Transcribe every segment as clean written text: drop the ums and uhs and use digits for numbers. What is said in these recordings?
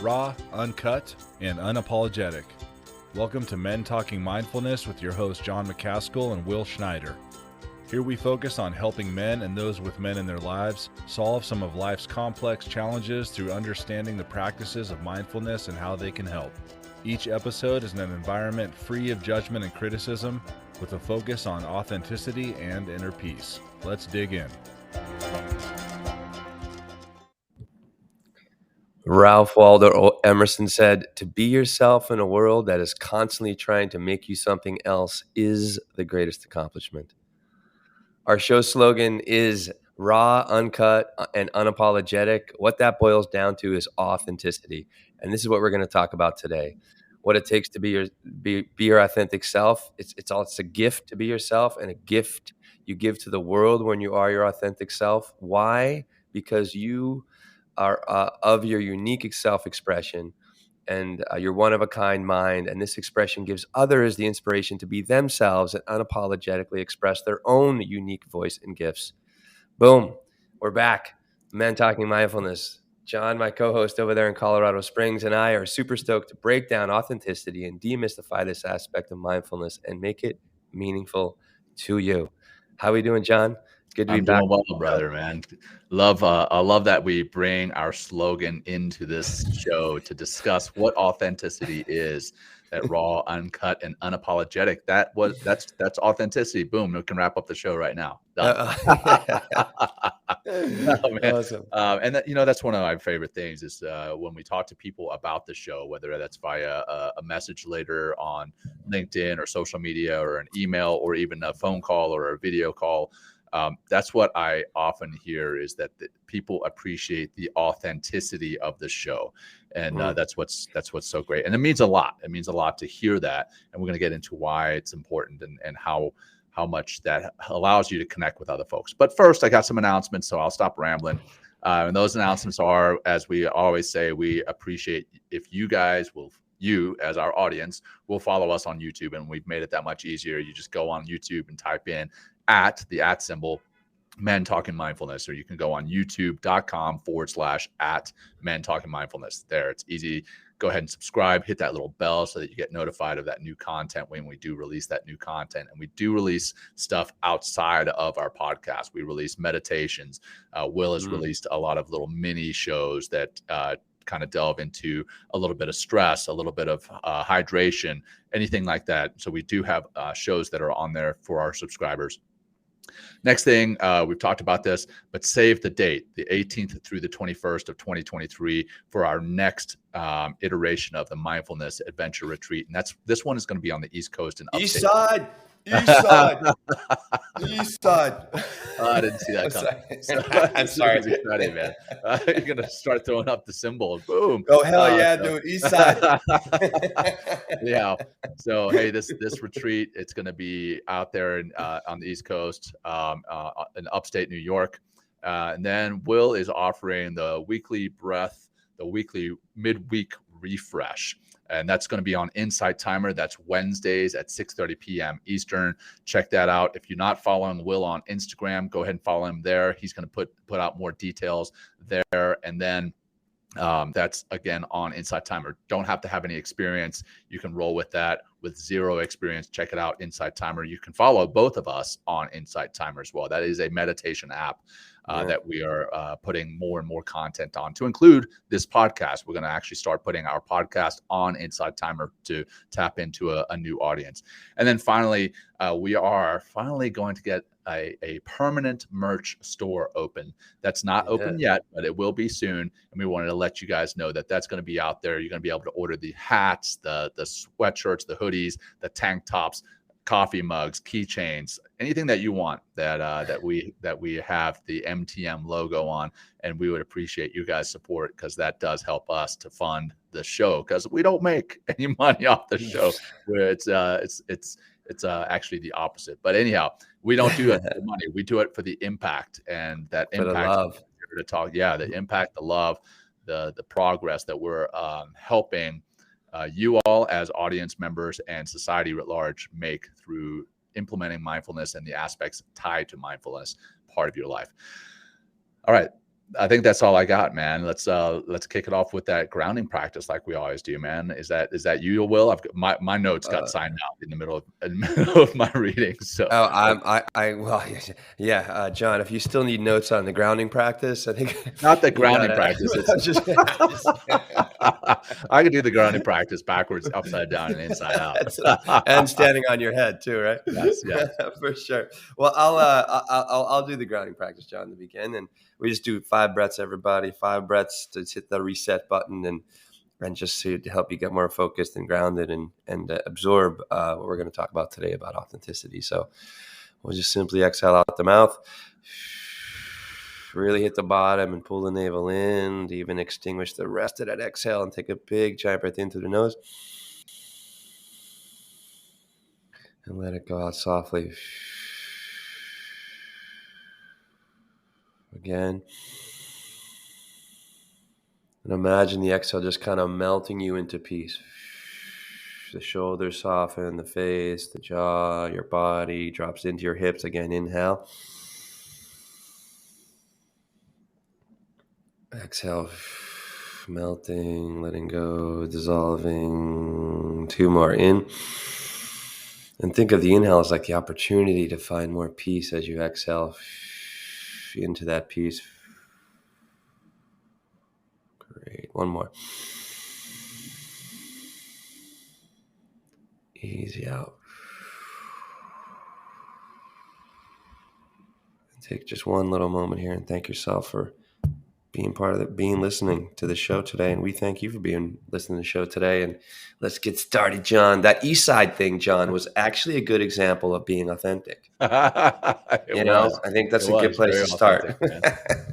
raw, uncut, and unapologetic. Welcome to Men Talking Mindfulness with your hosts John McCaskill and Will Schneider. Here we focus on helping men and those with men in their lives solve some of life's complex challenges through understanding the practices of mindfulness and how they can help. Each episode is in an environment free of judgment and criticism, with a focus on authenticity and inner peace. Let's dig in. Ralph Waldo Emerson said, "To be yourself in a world that is constantly trying to make you something else is the greatest accomplishment." Our show slogan is raw, uncut, and unapologetic. What that boils down to is authenticity. And this is what we're going to talk about today. What it takes to be your authentic self. It's a gift to be yourself, and a gift you give to the world when you are your authentic self. Why? Because you are of your unique self-expression, and your one-of-a-kind mind, and this expression gives others the inspiration to be themselves and unapologetically express their own unique voice and gifts. Boom. We're back. Men Talking Mindfulness. John, my co-host over there in Colorado Springs, and I are super stoked to break down authenticity and demystify this aspect of mindfulness and make it meaningful to you. How are we doing, John? Good to be back. I'm doing well, brother, man. I love that we bring our slogan into this show to discuss what authenticity is. That raw, uncut, and unapologetic. That's authenticity. Boom. We can wrap up the show right now. Done. Oh, man. Awesome. And that's one of my favorite things is when we talk to people about the show, whether that's via a message later on LinkedIn or social media or an email or even a phone call or a video call. That's what I often hear is that people appreciate the authenticity of the show. And that's what's so great. And it means a lot. It means a lot to hear that. And we're going to get into why it's important and how much that allows you to connect with other folks. But first, I got some announcements, so I'll stop rambling. And those announcements are, as we always say, we appreciate if you guys you as our audience will follow us on YouTube, and we've made it that much easier. You just go on YouTube and type in @ symbol Men Talking Mindfulness, or you can go on youtube.com/@ Men Talking Mindfulness. There, it's easy. Go ahead and subscribe, hit that little bell so that you get notified of that new content when we do release that new content. And we do release stuff outside of our podcast. We release meditations. Will has released a lot of little mini shows that kind of delve into a little bit of stress, a little bit of hydration, anything like that. So we do have shows that are on there for our subscribers. Next thing, we've talked about this, but save the date, the 18th through the 21st of 2023 for our next iteration of the Mindfulness Adventure Retreat. And this one is going to be on the East Coast and Upstate. East side. I didn't see that coming. I'm sorry. Exciting, man. You're going to start throwing up the symbols. Boom. Oh, hell yeah, dude. East side. Yeah. So, hey, this retreat, it's going to be out there on the East Coast in upstate New York. And then Will is offering the weekly breath, the weekly midweek refresh. And that's going to be on Insight Timer. That's Wednesdays at 6:30 p.m. Eastern. Check that out. If you're not following Will on Instagram, go ahead and follow him there. He's going to put out more details there. And then that's, again, on Insight Timer. Don't have to have any experience. You can roll with that with zero experience. Check it out, Insight Timer. You can follow both of us on Insight Timer as well. That is a meditation app that we are putting more and more content on, to include this podcast. We're going to actually start putting our podcast on Insight Timer to tap into a new audience. And then finally, we are finally going to get a permanent merch store open. That's not open yet, but it will be soon. And we wanted to let you guys know that that's going to be out there. You're going to be able to order the hats, the sweatshirts, the hoodies, the tank tops, coffee mugs, keychains, anything that you want that we have the MTM logo on. And we would appreciate you guys' support, because that does help us to fund the show, because we don't make any money off the show. Where it's actually the opposite. But anyhow, we don't do it for money. We do it for the impact, and that for impact. The love. To talk, the impact, the love, the progress that we're helping you all as audience members and society at large make through implementing mindfulness and the aspects tied to mindfulness part of your life. All right. I think that's all I got, man. Let's kick it off with that grounding practice, like we always do, man. Is that you, Will? I've got my notes got signed out in the middle of my reading. So Oh, well, yeah, John, if you still need notes on the grounding practice, I think not the you grounding gotta. practice. It's I'm just I can do the grounding practice backwards, upside down, and inside out. and standing on your head too, right? Yes, yes. For sure. Well, I'll do the grounding practice, John, to begin, and we just do 5 breaths, everybody. 5 breaths to hit the reset button and just to help you get more focused and grounded and absorb what we're going to talk about today about authenticity. So we'll just simply exhale out the mouth, really hit the bottom and pull the navel in to even extinguish the rest of that exhale, and take a big giant breath in through the nose and let it go out softly. Again. And imagine the exhale just kind of melting you into peace. The shoulders soften, the face, the jaw, your body drops into your hips. Again, inhale. Exhale, melting, letting go, dissolving. 2 more in. And think of the inhale as like the opportunity to find more peace as you exhale into that peace. Great. 1 more. Easy out. Take just one little moment here and thank yourself for being part of listening to the show today. And we thank you for listening to the show today. And let's get started, John. That East Side thing, John, was actually a good example of being authentic. I think that's a good place to start.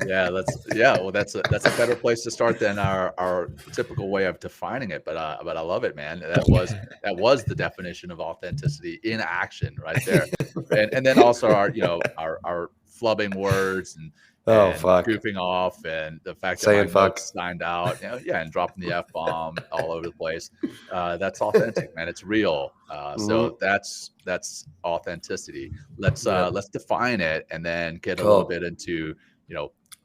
Yeah, well, that's a better place to start than our typical way of defining it. But I love it, man. That was the definition of authenticity in action right there. And then also our flubbing words and goofing off, and the fact that my notes signed out, and dropping the F-bomb all over the place. That's authentic, man. It's real. So that's authenticity. Let's define it, and then get a little bit into,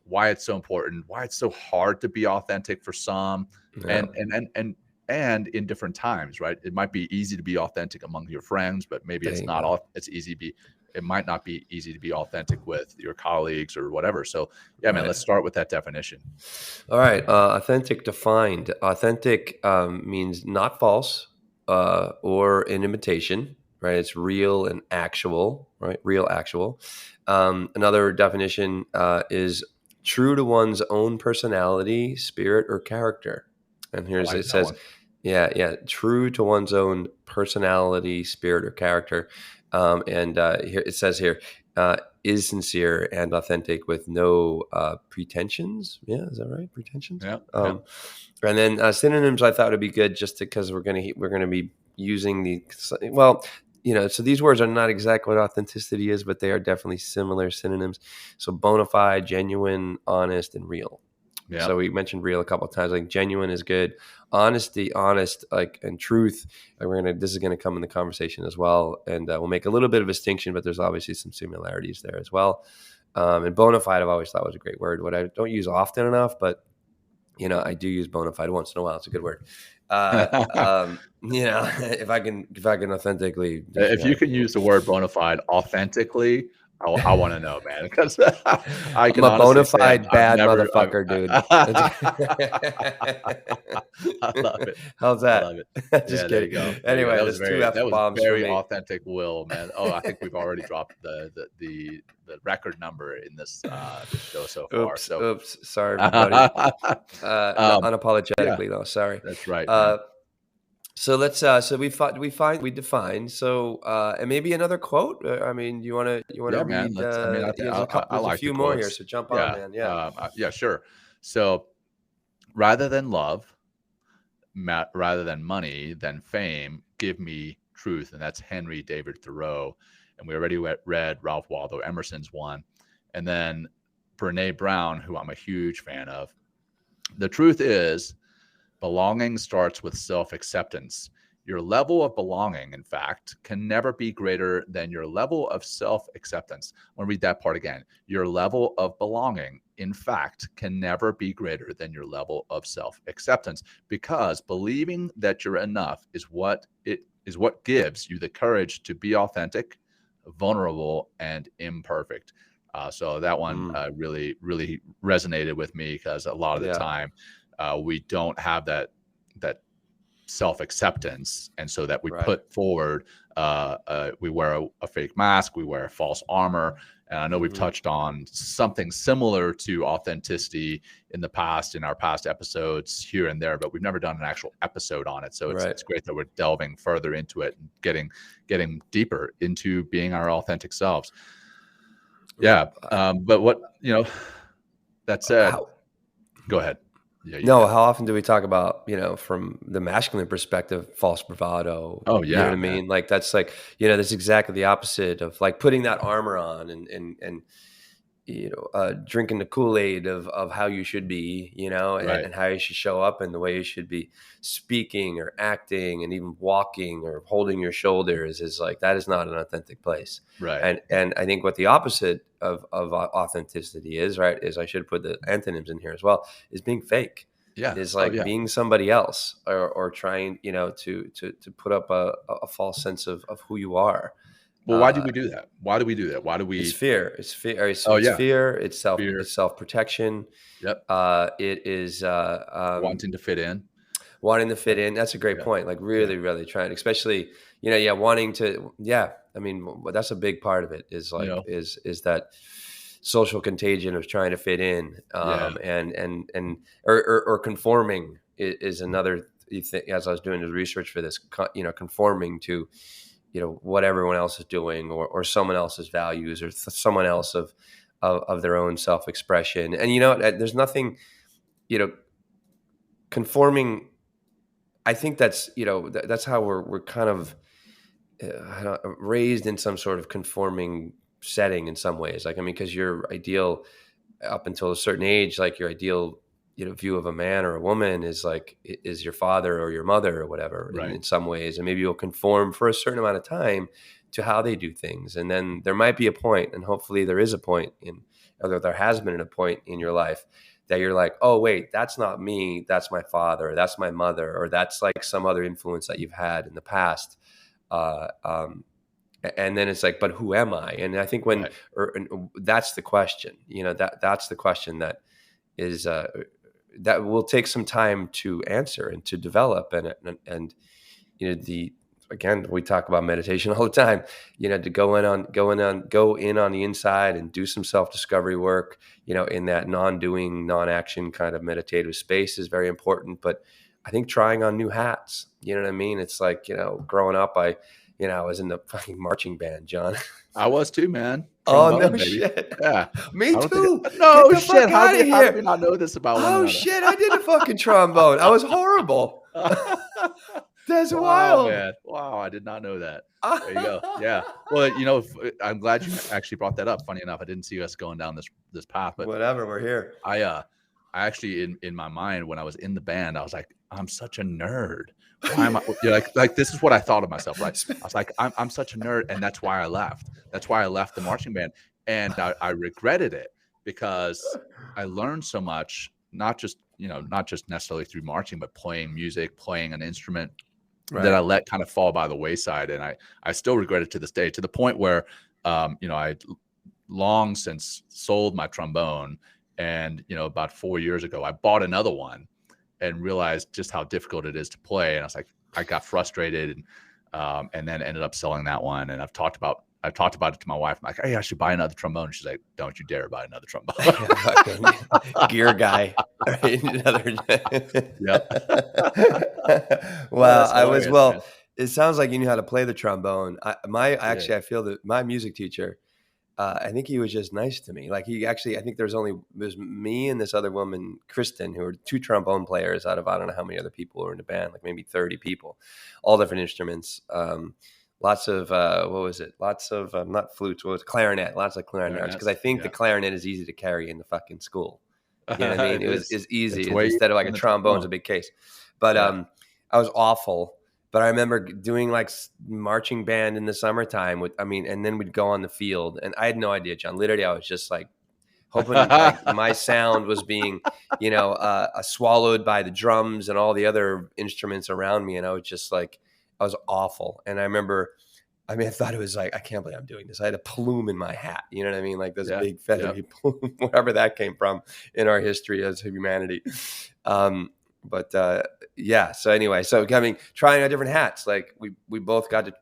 why it's so important, why it's so hard to be authentic for some, and in different times, right? It might be easy to be authentic among your friends, but maybe it's not. It might not be easy to be authentic with your colleagues or whatever. So man, let's start with that definition. All right. Authentic defined. Authentic means not false or an imitation, right? It's real and actual, right? Real, actual. Another definition is true to one's own personality, spirit, or character. And here's it says, true to one's own personality, spirit, or character. Here it says is sincere and authentic with no pretensions. Yeah, is that right? Pretensions. Yeah. And then synonyms, I thought would be good, just because we're gonna be using so these words are not exactly what authenticity is, but they are definitely similar synonyms. So bona fide, genuine, honest, and real. Yeah. So we mentioned real a couple of times. Like genuine is good. Honesty, honest, and truth. This is gonna come in the conversation as well, and we'll make a little bit of a distinction, but there's obviously some similarities there as well. And bona fide, I've always thought was a great word. What I don't use often enough, but I do use bona fide once in a while. It's a good word. If I can authentically, if you can use the word bona fide authentically, I want to know, man, because I'm a bona fide bad motherfucker, dude. I love it. How's that? I love it. Just kidding. There you go. Anyway, that was very for authentic, Will, man. Oh, I think we've already dropped the record number in this show so far. Oops. Sorry, everybody. Unapologetically, though. Sorry. That's right. So let's. We defined. So and maybe another quote. I mean, you want to read? Man. There's a few more here, so jump on, man. Yeah, sure. So rather than love, rather than money, than fame, give me truth, and that's Henry David Thoreau. And we already read Ralph Waldo Emerson's one, and then Brene Brown, who I'm a huge fan of. The truth is, belonging starts with self-acceptance. Your level of belonging, in fact, can never be greater than your level of self-acceptance. I want to read that part again. Your level of belonging, in fact, can never be greater than your level of self-acceptance, because believing that you're enough is what gives you the courage to be authentic, vulnerable, and imperfect. So that one really, really resonated with me, because a lot of the time we don't have that self-acceptance, and so that we put forward we wear a fake mask, we wear a false armor. And I know we've touched on something similar to authenticity in the past, in our past episodes here and there, but we've never done an actual episode on it. So it's great that we're delving further into it and getting deeper into being our authentic selves. But what, that said, go ahead. Yeah, how often do we talk about, from the masculine perspective, false bravado? Oh, yeah. You know what I mean? Like, that's like, that's exactly the opposite of like putting that armor on and drinking the Kool-Aid of how you should be, and how you should show up and the way you should be speaking or acting and even walking or holding your shoulders is like, that is not an authentic place. Right. And I think what the opposite of authenticity is, is I should put the antonyms in here as well, is being fake. Yeah. Is like being somebody else or trying, to put up a false sense of who you are. Well, why do we do that? Why do we do that? Why do we? It's fear. It's fear. It's fear. It's self-protection. Yep. It is wanting to fit in. Wanting to fit in. That's a great point. Like really, really trying, especially, wanting to. Yeah. I mean, that's a big part of it. Is like is that social contagion of trying to fit in, and conforming is another thing. As I was doing the research for this, conforming to, what everyone else is doing or someone else's values or someone else of their own self-expression. And, there's nothing, conforming. I think that's, that's how we're kind of raised in some sort of conforming setting in some ways. Like, I mean, because your ideal up until a certain age, like your ideal, view of a man or a woman is your father or your mother or whatever in some ways. And maybe you'll conform for a certain amount of time to how they do things. And then there might be a point, and hopefully there is a point or there has been a point in your life that you're like, oh, wait, that's not me. That's my father. That's my mother. Or that's like some other influence that you've had in the past. And then it's like, but who am I? And I think that's the question, that's the question that is, that will take some time to answer and to develop. And again, we talk about meditation all the time, to go in on the inside and do some self-discovery work, in that non-doing, non-action kind of meditative space is very important. But I think trying on new hats, you know what I mean? It's like, growing up, I was in the fucking marching band, John. I was too, man. Trombone, no baby. Shit. Yeah. Me too. No shit. How did we not know this about one another? Oh shit, I did a fucking trombone. I was horrible. That's wild. Man. Wow, I did not know that. There you go. Yeah. Well, I'm glad you actually brought that up. Funny enough, I didn't see us going down this path, but whatever, we're here. I actually in my mind when I was in the band, I was like, I'm such a nerd. Why am I like this is what I thought of myself, right? I was like, I'm such a nerd, and that's why I left. That's why I left the marching band. And I regretted it because I learned so much, not just necessarily through marching, but playing music, playing an instrument that I let kind of fall by the wayside. And I still regret it to this day, to the point where I long since sold my trombone. And, about 4 years ago, I bought another one and realized just how difficult it is to play. And I was like, I got frustrated and then ended up selling that one. And I've talked about it to my wife. I'm like, hey, I should buy another trombone. She's like, don't you dare buy another trombone. Gear guy. Another. Yep. Well, it sounds like you knew how to play the trombone. I feel that my music teacher, I think he was just nice to me. Like I think there's me and this other woman, Kristen, who were two trombone players out of, I don't know how many other people were in the band, like maybe 30 people, all different instruments. Lots of, Lots of, not flutes, clarinet, lots of clarinets. Because I think the clarinet is easy to carry in the fucking school. You know what I mean? It's easy. Instead of like a trombone is a big case. But I was awful. But I remember doing like marching band in the summertime and then we'd go on the field, and I had no idea, John. Literally, I was just like hoping like my sound was being, swallowed by the drums and all the other instruments around me. And I was just like, I was awful. And I thought it was like, I can't believe I'm doing this. I had a plume in my hat. You know what I mean? Like this big feathery plume, wherever that came from in our history as humanity. So anyway, trying out different hats. Like we both got the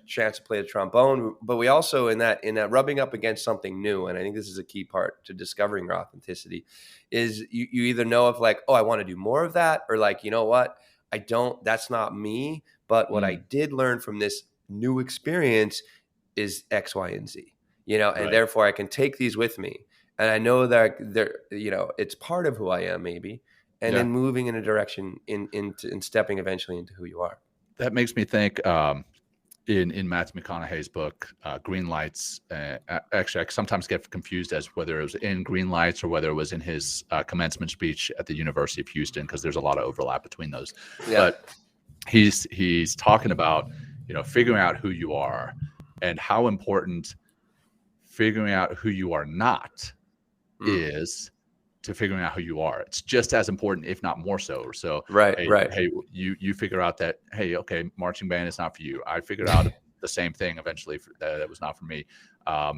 chance to play the trombone, but we also in that rubbing up against something new. And I think this is a key part to discovering your authenticity is you either know if like, oh, I want to do more of that, or like, you know what, that's not me. But what I did learn from this new experience is X, Y, and Z, and therefore I can take these with me. And I know that it's part of who I am maybe. And then moving in a direction in stepping eventually into who you are. That makes me think in Matthew McConaughey's book, Green Lights. Actually, I sometimes get confused as whether it was in Green Lights or whether it was in his commencement speech at the University of Houston, because there's a lot of overlap between those. Yeah. But he's talking about figuring out who you are and how important figuring out who you are not is to figuring out who you are. It's just as important, if not more so. So hey, you figure out that, hey, okay, marching band is not for you. I figured out the same thing eventually that was not for me. I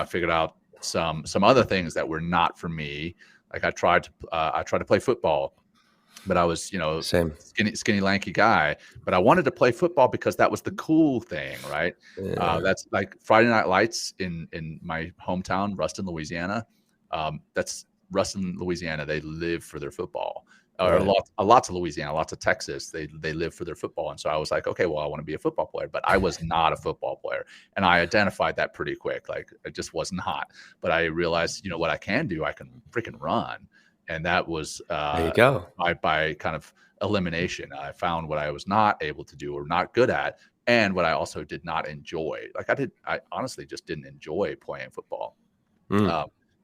figured out some other things that were not for me. Like I tried to play football, but I was, skinny, lanky guy, but I wanted to play football because that was the cool thing. Right. Yeah. That's like Friday Night Lights in my hometown, Ruston, Louisiana. That's Ruston, Louisiana. They live for their football. Or lots of Louisiana, lots of Texas. They live for their football. And so I was like, okay, well, I want to be a football player, but I was not a football player. And I identified that pretty quick. Like I just was not. But I realized, what I can do, I can freaking run. And that was there you go. By kind of elimination. I found what I was not able to do or not good at, and what I also did not enjoy. Like I honestly just didn't enjoy playing football.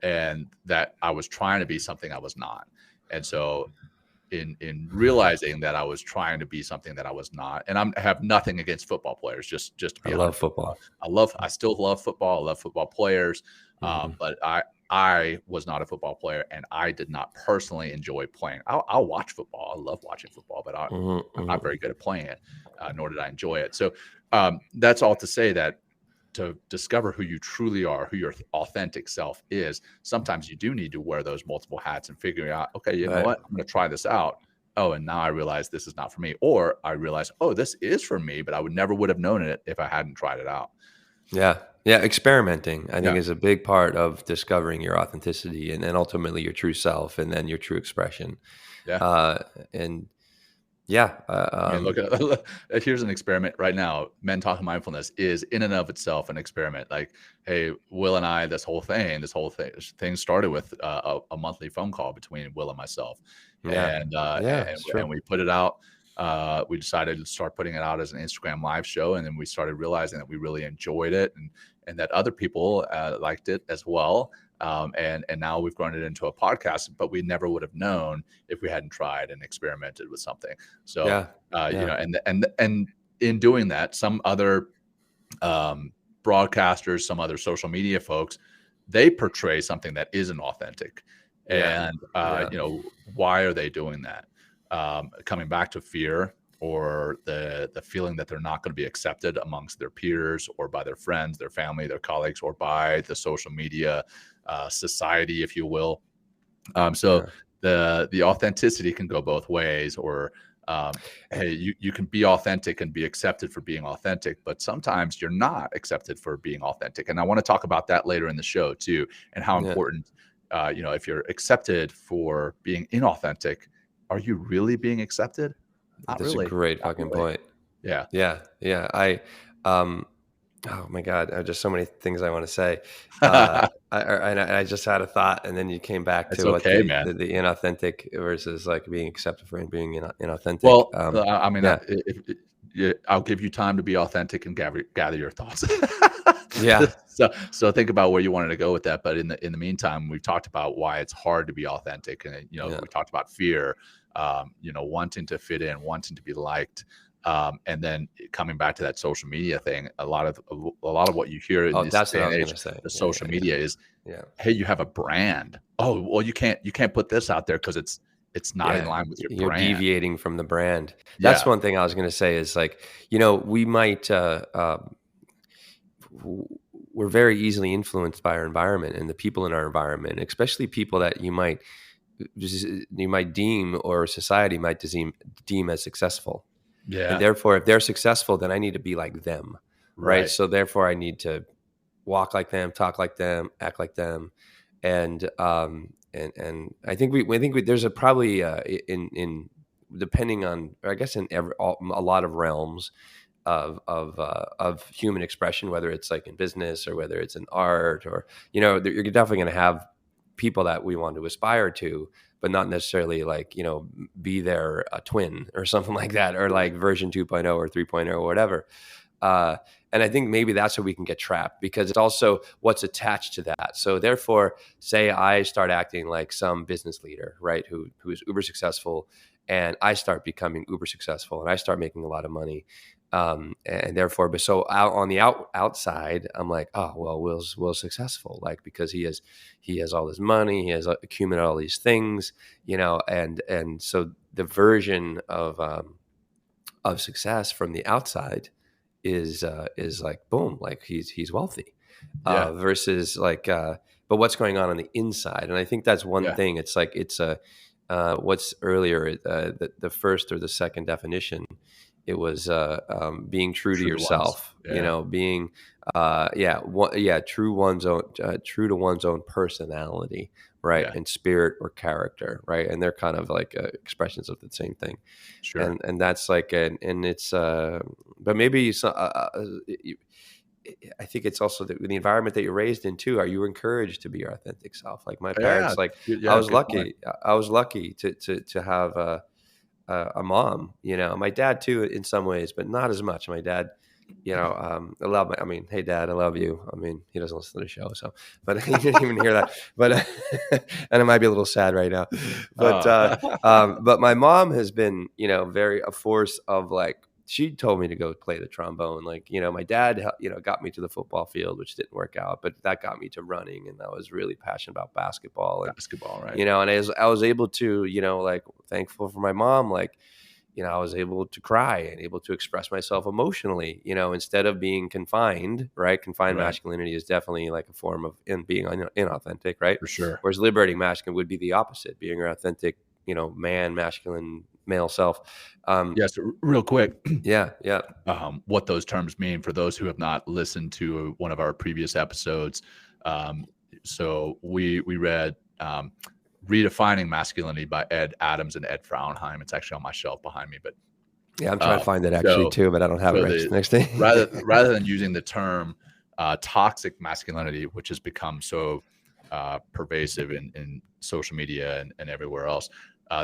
And that I was trying to be something I was not. And so in realizing that I was trying to be something that I was not, and I have nothing against football players, just to be honest. I love football. I still love football. I love football players. But I was not a football player, and I did not personally enjoy playing. I'll watch football. I love watching football, but I'm not very good at playing it, nor did I enjoy it. So that's all to say that to discover who you truly are, who your authentic self is, sometimes you do need to wear those multiple hats and figure out, okay, you know what, I'm going to try this out. Oh, and now I realize this is not for me. Or I realize, oh, this is for me, but I never would have known it if I hadn't tried it out. Yeah. Yeah. Experimenting, I think, is a big part of discovering your authenticity and then ultimately your true self and then your true expression. Yeah. Here's an experiment right now. Men Talking Mindfulness is in and of itself an experiment. Like, hey, Will and I, this whole thing started with a monthly phone call between Will and myself. Yeah. And we put it out. We decided to start putting it out as an Instagram live show. And then we started realizing that we really enjoyed it and that other people liked it as well. And now we've grown it into a podcast, but we never would have known if we hadn't tried and experimented with something. So, and in doing that, some other broadcasters, some other social media folks, they portray something that isn't authentic. And, why are they doing that? Coming back to fear or the feeling that they're not going to be accepted amongst their peers or by their friends, their family, their colleagues, or by the social media society, if you will. The authenticity can go both ways, or hey, you can be authentic and be accepted for being authentic, but sometimes you're not accepted for being authentic. And I want to talk about that later in the show too, and how important, if you're accepted for being inauthentic, are you really being accepted? That's really a great fucking point. Yeah. Oh my God, just so many things I want to say. I just had a thought, and then you came back to the inauthentic versus like being accepted for being inauthentic. Well, I'll give you time to be authentic and gather your thoughts. Yeah. So think about where you wanted to go with that. But in the meantime, we've talked about why it's hard to be authentic, and we talked about fear, wanting to fit in, wanting to be liked. And then coming back to that social media thing, a lot of what you hear in this That's day what I and was age, going to say. the social media is, Yeah. hey, you have a brand. Oh, well, you can't put this out there because it's not in line with your You're brand. deviating from the brand. That's Yeah. one thing I was going to say is like, we might, we're very easily influenced by our environment and the people in our environment, especially people that you might deem, or society might deem as successful. Yeah. And therefore, if they're successful, then I need to be like them. Right. So therefore I need to walk like them, talk like them, act like them. And I think there's probably in depending on, I guess, in a lot of realms of human expression, whether it's like in business or whether it's in art, or you're definitely going to have people that we want to aspire to, but not necessarily like be their twin or something like that, or like version 2.0 or 3.0 or whatever. And I think maybe that's where we can get trapped, because it's also what's attached to that. So therefore, say I start acting like some business leader, right, who is uber successful, and I start becoming uber successful, and I start making a lot of money. And therefore, but so out on the outside, I'm like, oh, well, Will's successful, like, because he has all this money, he has accumulated all these things, and so the version of success from the outside is like, boom, like he's wealthy, versus like, but what's going on the inside? And I think that's one thing. It's like, it's what's earlier, the first or the second definition. It was being true to yourself, being true to one's own personality, right, and spirit or character, right, and they're kind of like expressions of the same thing. Sure. And that's like, and it's but maybe I think it's also the environment that you're raised in too. Are you encouraged to be your authentic self? Like my parents, like I was lucky. I was lucky to have a mom, my dad too, in some ways, but not as much. My dad, hey Dad, I love you. I mean, he doesn't listen to the show, so, but he didn't even hear that, but, and it might be a little sad right now, but my mom has been, very a force of like, she told me to go play the trombone. Like, my dad, got me to the football field, which didn't work out, but that got me to running. And I was really passionate about basketball. Right. And I was able to, like, thankful for my mom, like, I was able to cry and able to express myself emotionally, instead of being confined, right? Confined masculinity is definitely like a form of being inauthentic, right? For sure. Whereas liberating masculine would be the opposite, being your authentic, masculine male self. Yes, real quick. What those terms mean for those who have not listened to one of our previous episodes. So we read Redefining Masculinity by Ed Adams and Ed Frauenheim. It's actually on my shelf behind me, but I'm trying to find it actually too, but I don't have it next to rather than using the term toxic masculinity, which has become so pervasive in social media and everywhere else,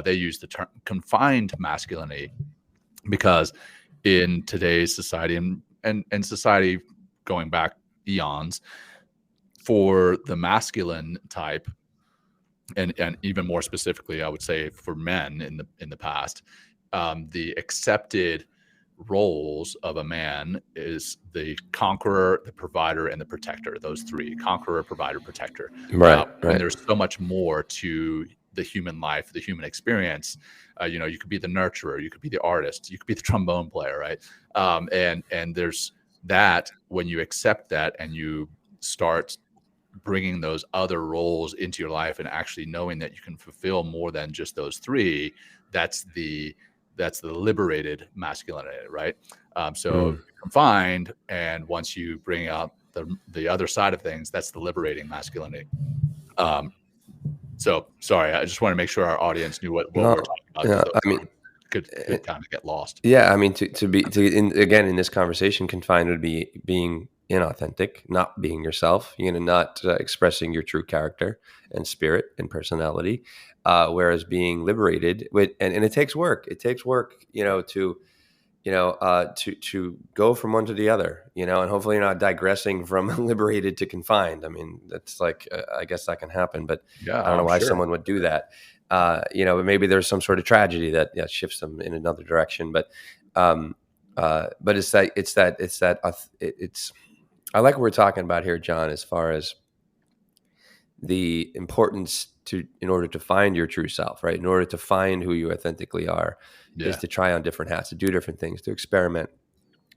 they use the term confined masculinity, because in today's society and society going back eons, for the masculine type, and even more specifically, I would say for men in the past, the accepted roles of a man is the conqueror, the provider, and the protector. Those three: conqueror, provider, protector. Right. And there's so much more to the human life, the human experience. You could be the nurturer, you could be the artist, you could be the trombone player, right? And there's that, when you accept that and you start bringing those other roles into your life and actually knowing that you can fulfill more than just those three, that's the liberated masculinity, right? Confined, and once you bring out the other side of things, that's the liberating masculinity. So sorry, I just want to make sure our audience knew what we're talking about. I mean, could kind of get lost. Yeah, I mean, again, in this conversation, confined would be being inauthentic, not being yourself, not expressing your true character and spirit and personality. Whereas being liberated, and it takes work. It takes work, to go from one to the other, and hopefully you're not digressing from liberated to confined. I mean, that's like, I guess that can happen, but I don't know why someone would do that. But maybe there's some sort of tragedy that shifts them in another direction. But But it's I like what we're talking about here, John, as far as the importance in order to find your true self, right? In order to find who you authentically are, is to try on different hats, to do different things, to experiment,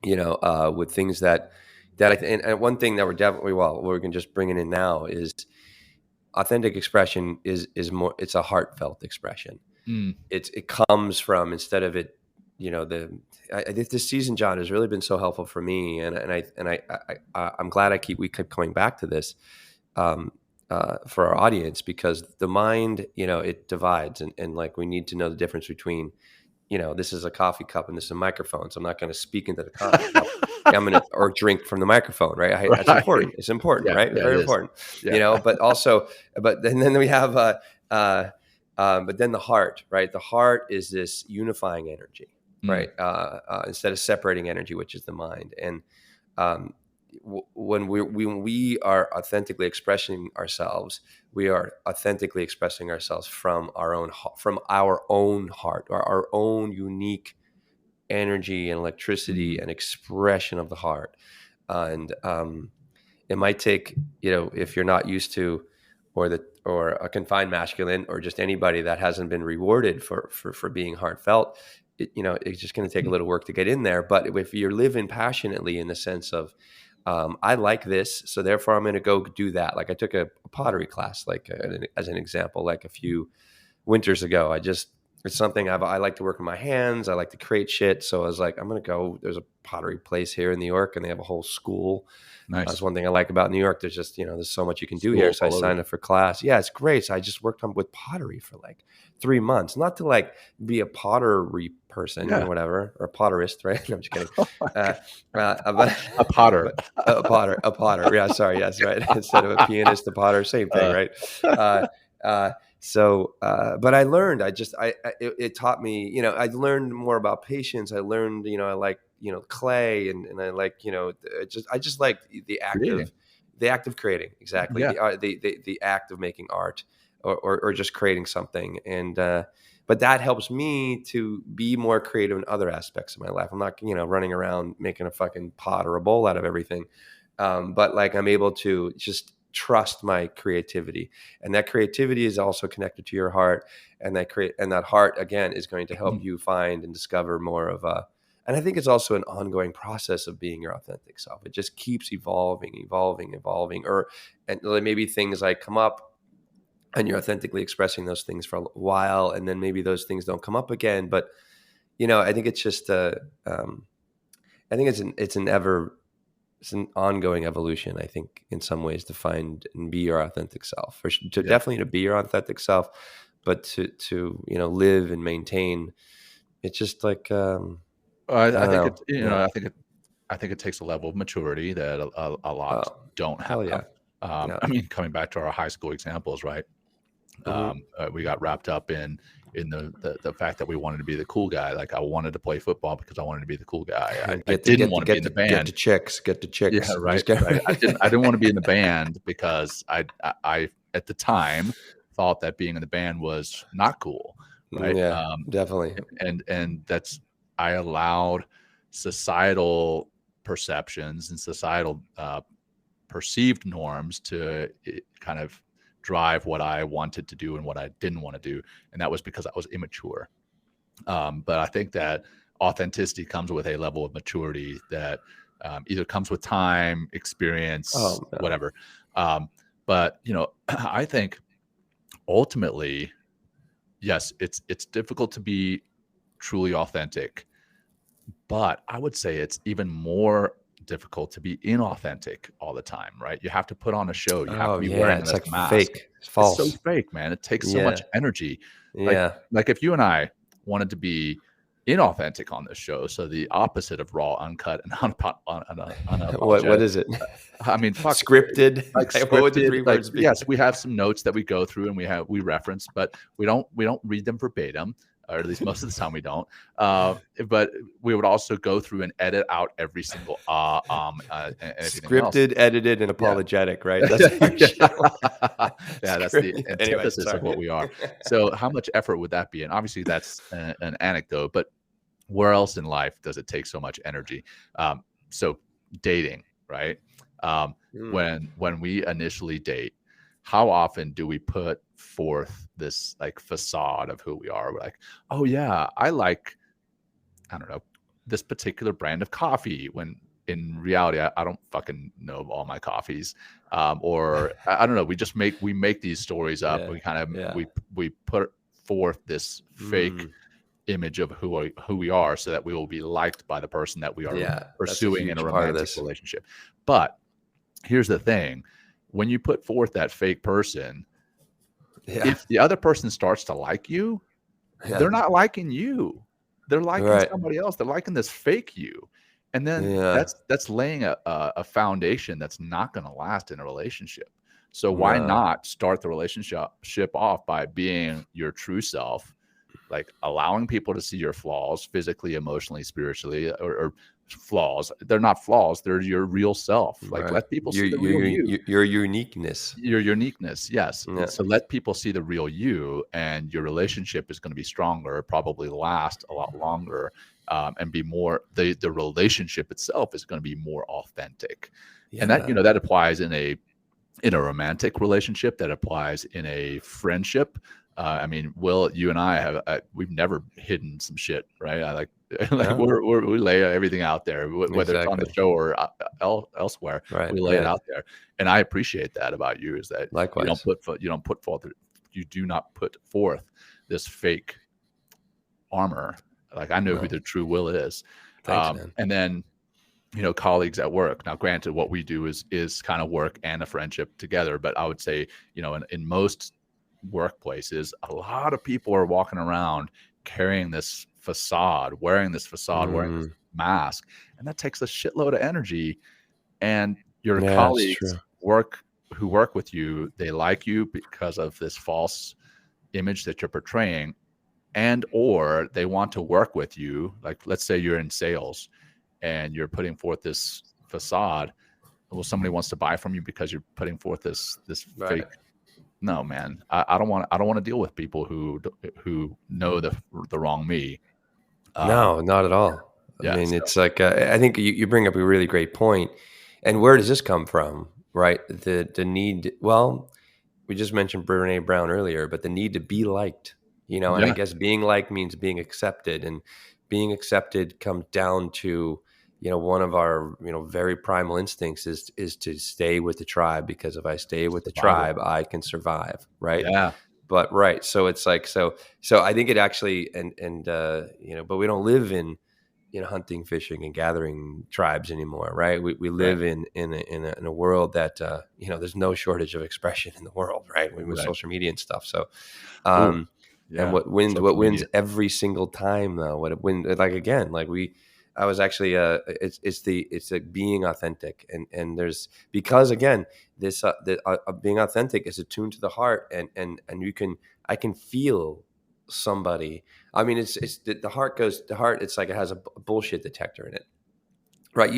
with things that and one thing that we're definitely, we're going to just bring it in now is authentic expression is more, it's a heartfelt expression. It comes from, instead of it, I think this season, John, has really been so helpful for me. And I'm glad we keep coming back to this, for our audience, because the mind, it divides, and like, we need to know the difference between, this is a coffee cup and this is a microphone. So I'm not going to speak into the coffee cup. or drink from the microphone, right? That's important. It's important, right? Very important, but also, but then we have, but then the heart, right? The heart is this unifying energy, right? Instead of separating energy, which is the mind. And, when we are authentically expressing ourselves, we are authentically expressing ourselves from our own heart, our own unique energy and electricity and expression of the heart. And it might take, if you're not used to, or a confined masculine, or just anybody that hasn't been rewarded for being heartfelt, it's just going to take a little work to get in there. But if you're living passionately, in the sense of, I like this, so therefore I'm going to go do that. Like, I took a pottery class, like as an example, like a few winters ago. It's something I like to work with my hands. I like to create shit. So I was like, I'm going to go. There's a pottery place here in New York, and they have a whole school. Nice. That's one thing I like about New York. There's just, there's so much you can do here. So I signed up for class. Yeah, it's great. So I just worked with pottery for like 3 months, not to like be a pottery person or whatever, or a potterist, right? No, I'm just kidding. A potter. A potter. Yeah, sorry. Yes, right. Instead of a pianist, a potter, same thing, right? So, but I learned, it taught me, I learned more about patience. I learned, I like, clay, and I like, I just like the act of creating. Exactly. Yeah. The act of making art, or just creating something. And, but that helps me to be more creative in other aspects of my life. I'm not, running around making a fucking pot or a bowl out of everything. But like, I'm able to just trust my creativity, and that creativity is also connected to your heart, and that heart again is going to help you find and discover more of and I think it's also an ongoing process of being your authentic self. It just keeps evolving, and maybe things like come up, and you're authentically expressing those things for a while, and then maybe those things don't come up again. But I think it's just I think it's an ongoing evolution, I think, in some ways, to find and be your authentic self, definitely to be your authentic self, but to live and maintain. It's just like, I think it takes a level of maturity that a lot don't have. Yeah. I mean, coming back to our high school examples, right? We got wrapped up in the fact that we wanted to be the cool guy. Like, I wanted to play football because I wanted to be the cool guy. I didn't want to be in the band. Get to chicks. Yeah, right. I didn't want to be in the band because I at the time thought that being in the band was not cool. Right. Yeah, definitely. And that's, I allowed societal perceptions and societal perceived norms to kind of drive what I wanted to do and what I didn't want to do. And that was because I was immature. But I think that authenticity comes with a level of maturity that either comes with time, experience, whatever. But, I think ultimately, yes, it's difficult to be truly authentic, but I would say it's even more difficult to be inauthentic all the time, right? You have to put on a show. You have to be wearing this mask. Fake. It's false. It's so fake, man. It takes so much energy. Like if you and I wanted to be inauthentic on this show, so the opposite of raw, uncut, and unapologetic. What is it? I mean, scripted. Like scripted. What would the 3 words be? Yes, we have some notes that we go through and we reference, but we don't read them verbatim. Or at least most of the time we don't. But we would also go through and edit out every single and scripted, edited, and apologetic, right? That's that's the antithesis of what we are. So how much effort would that be? And obviously that's an anecdote, but where else in life does it take so much energy? So dating, right? When we initially date, how often do we put forth this like facade of who we are? We're like, oh yeah, I like, I don't know, this particular brand of coffee, when in reality, I don't fucking know all my coffees. Or I don't know. We make these stories up. Yeah. We kind of, Yeah. we put forth this fake image of who we are, so that we will be liked by the person that we are Yeah. That's a pursuing in a huge part of romantic this. relationship. But here's the thing: when you put forth that fake person, Yeah. if the other person starts to like you, they're not liking you. They're liking somebody else. They're liking this fake you. And then that's laying a foundation that's not going to last in a relationship. So why not start the relationship off by being your true self, like allowing people to see your flaws physically, emotionally, spiritually, or flaws. They're not flaws. They're your real self. Like let people see the real you. Your uniqueness. Your uniqueness. Yes. Yeah. So let people see the real you, and your relationship is going to be stronger, probably last a lot longer, and be more, the relationship itself is going to be more authentic. Yeah. And that, that applies in a romantic relationship, that applies in a friendship. I mean, Will, you and I have, we've never hidden some shit, right? I like we lay everything out there, whether it's on the show or elsewhere. Right. We lay it out there, and I appreciate that about you, is that Likewise. you do not put forth this fake armor. Like I know who the true Will is. Thanks, man. And then, colleagues at work. Now, granted, what we do is kind of work and a friendship together, but I would say, in most workplaces, a lot of people are walking around carrying this facade, wearing this mask, and that takes a shitload of energy. And your colleagues who work with you, they like you because of this false image that you're portraying, and or they want to work with you. Like, let's say you're in sales and you're putting forth this facade. Well, somebody wants to buy from you because you're putting forth this fake. No, man, I don't want to deal with people who know the wrong me. No, not at all. I mean, it's like I think you bring up a really great point. And where does this come from, right? The need. Well, we just mentioned Brene Brown earlier, but the need to be liked, and I guess being liked means being accepted, and being accepted comes down to, one of our, very primal instincts is to stay with the tribe, because if I stay with the tribe, I can survive. Right. Yeah. But right. So it's like, so I think it actually, but we don't live in, hunting, fishing, and gathering tribes anymore. Right. We live in a world that, there's no shortage of expression in the world. Right. With social media and stuff. So, and what wins every single time though, what it wins, like, again, like I was actually, it's the being authentic, and there's, because again, this, being authentic is attuned to the heart, and I can feel somebody. I mean, it's the heart, it's like it has a bullshit detector in it. Right.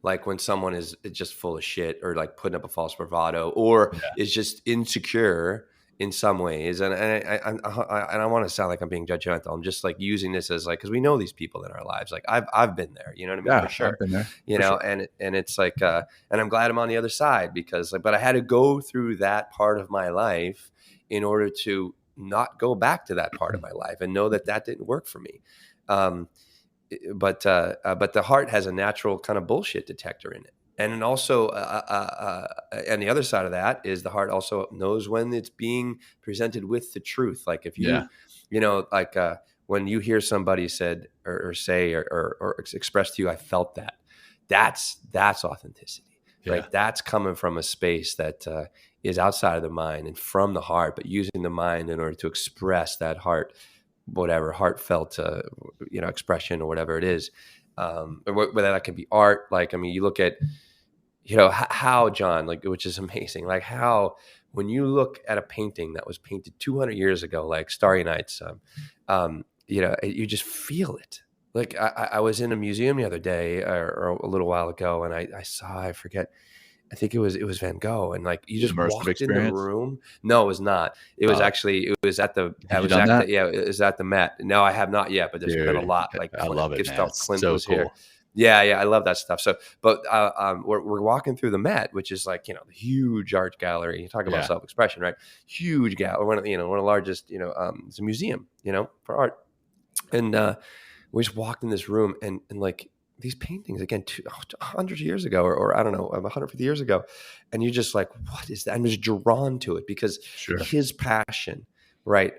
Like when someone is just full of shit, or like putting up a false bravado, or is just insecure in some ways. And I want to sound like I'm being judgmental. I'm just like using this as like, because we know these people in our lives. Like I've been there, you know what I mean? Yeah, for sure. I've been there. And it's like, and I'm glad I'm on the other side, because but I had to go through that part of my life in order to not go back to that part of my life and know that didn't work for me. But the heart has a natural kind of bullshit detector in it. And then also, and the other side of that is the heart also knows when it's being presented with the truth. Like if you, when you hear somebody said or say or express to you, I felt that, that's authenticity. Yeah. Right? That's coming from a space that is outside of the mind and from the heart, but using the mind in order to express that whatever heartfelt, expression or whatever it is. Or whether that can be art. Like, I mean, you look at, how, John, like, which is amazing. Like how, when you look at a painting that was painted 200 years ago, like Starry Nights, you just feel it. Like I was in a museum the other day or a little while ago, and I saw, I forget, I think it was Van Gogh, and like you just Immersive walked in the experience. room. No, it was not. It was actually it was at the Have you done that? it was at the Met. No, I have not yet, but there's been a Dude, lot. Like I love it, man. It's Clint so was here. cool. Yeah, I love that stuff. So, but we're walking through the Met, which is like, you know, the huge art gallery. You talk about self-expression, right? Huge gallery, one of the largest, it's a museum, for art. And we just walked in this room, and like these paintings again, 100 years ago, or I don't know, 150 years ago, and you're just like, what is that? I'm just drawn to it because his passion, right?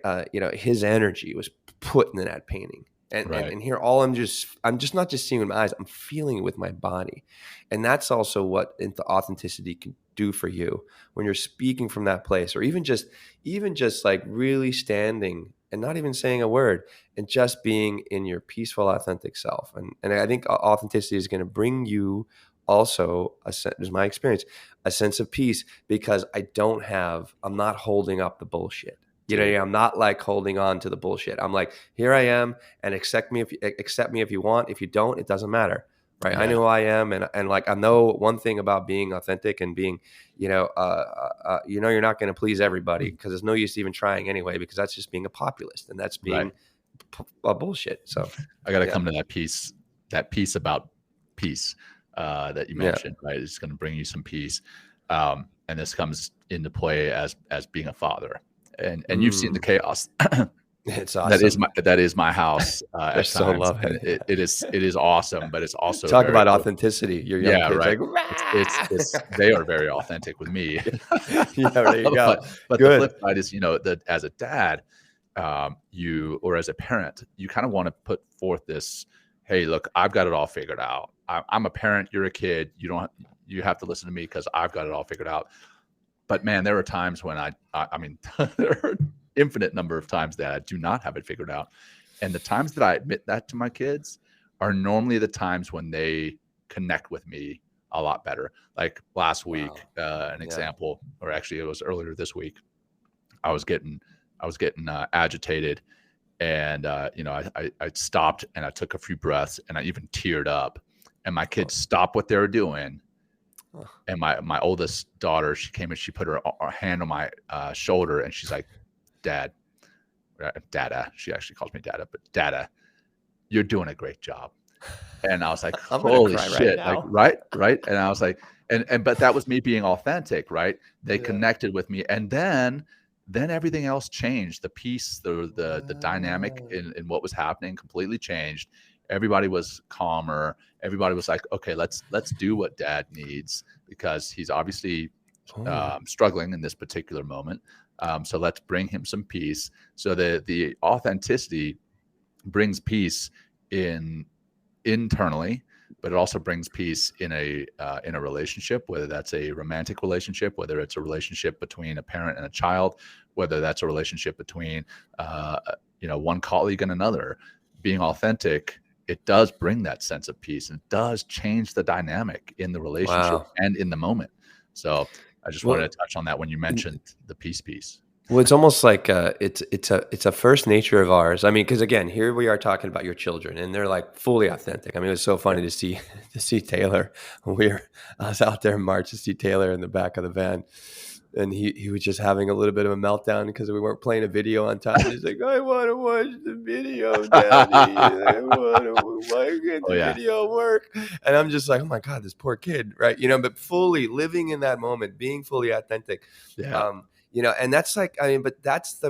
His energy was put in that painting. And here, I'm just not just seeing with my eyes, I'm feeling it with my body. And that's also what authenticity can do for you when you're speaking from that place, or even just like really standing and not even saying a word and just being in your peaceful, authentic self. And I think authenticity is going to bring you also, this is my experience, a sense of peace, because I'm not holding up the bullshit. I'm not like holding on to the bullshit. I'm like, here I am, and accept me if you want. If you don't, it doesn't matter, right? I know who I am, and like I know one thing about being authentic and being, you're not going to please everybody, because there's no use even trying anyway, because that's just being a populist, and that's being a bullshit. So I got to come to that piece about peace that you mentioned, right? It's going to bring you some peace, and this comes into play as being a father. And you've seen the chaos. It's awesome. That is my house. I so love it. It is awesome, but it's also talk about authenticity. Your young kids, right. Like, it's they are very authentic with me. There you go. But the flip side is, that as a dad, or as a parent, you kind of want to put forth this, hey, look, I've got it all figured out. I'm a parent. You're a kid. You have to listen to me because I've got it all figured out. But man, there are times when I mean, there are infinite number of times that I do not have it figured out. And the times that I admit that to my kids are normally the times when they connect with me a lot better. Like last week, an example, or actually it was earlier this week, I was getting agitated, and I stopped and I took a few breaths, and I even teared up, and my kids stopped what they were doing. And my oldest daughter, she came and she put her hand on my shoulder, and she's like, Dada. She actually calls me Dada, but Dada, you're doing a great job. And I was like, holy shit. Right, right. And I was like, but that was me being authentic, right? They connected with me. And then everything else changed. The peace, the dynamic in what was happening completely changed. Everybody was calmer. Everybody was like, okay, let's do what dad needs, because he's obviously struggling in this particular moment. So let's bring him some peace. So the authenticity brings peace internally, but it also brings peace in a relationship, whether that's a romantic relationship, whether it's a relationship between a parent and a child, whether that's a relationship between one colleague and another. Being authentic, it does bring that sense of peace, and it does change the dynamic in the relationship and in the moment. So I just wanted to touch on that when you mentioned the peace piece. Well, it's almost like it's a first nature of ours. I mean, because again, here we are talking about your children, and they're like fully authentic. I mean, it was so funny to see Taylor. I was out there in March to see Taylor in the back of the van, and he was just having a little bit of a meltdown because we weren't playing a video on time. He's like, I want to watch the video, Daddy. Why can't the video work? And I'm just like, oh my God, this poor kid, right? But fully living in that moment, being fully authentic. And that's like, I mean, but that's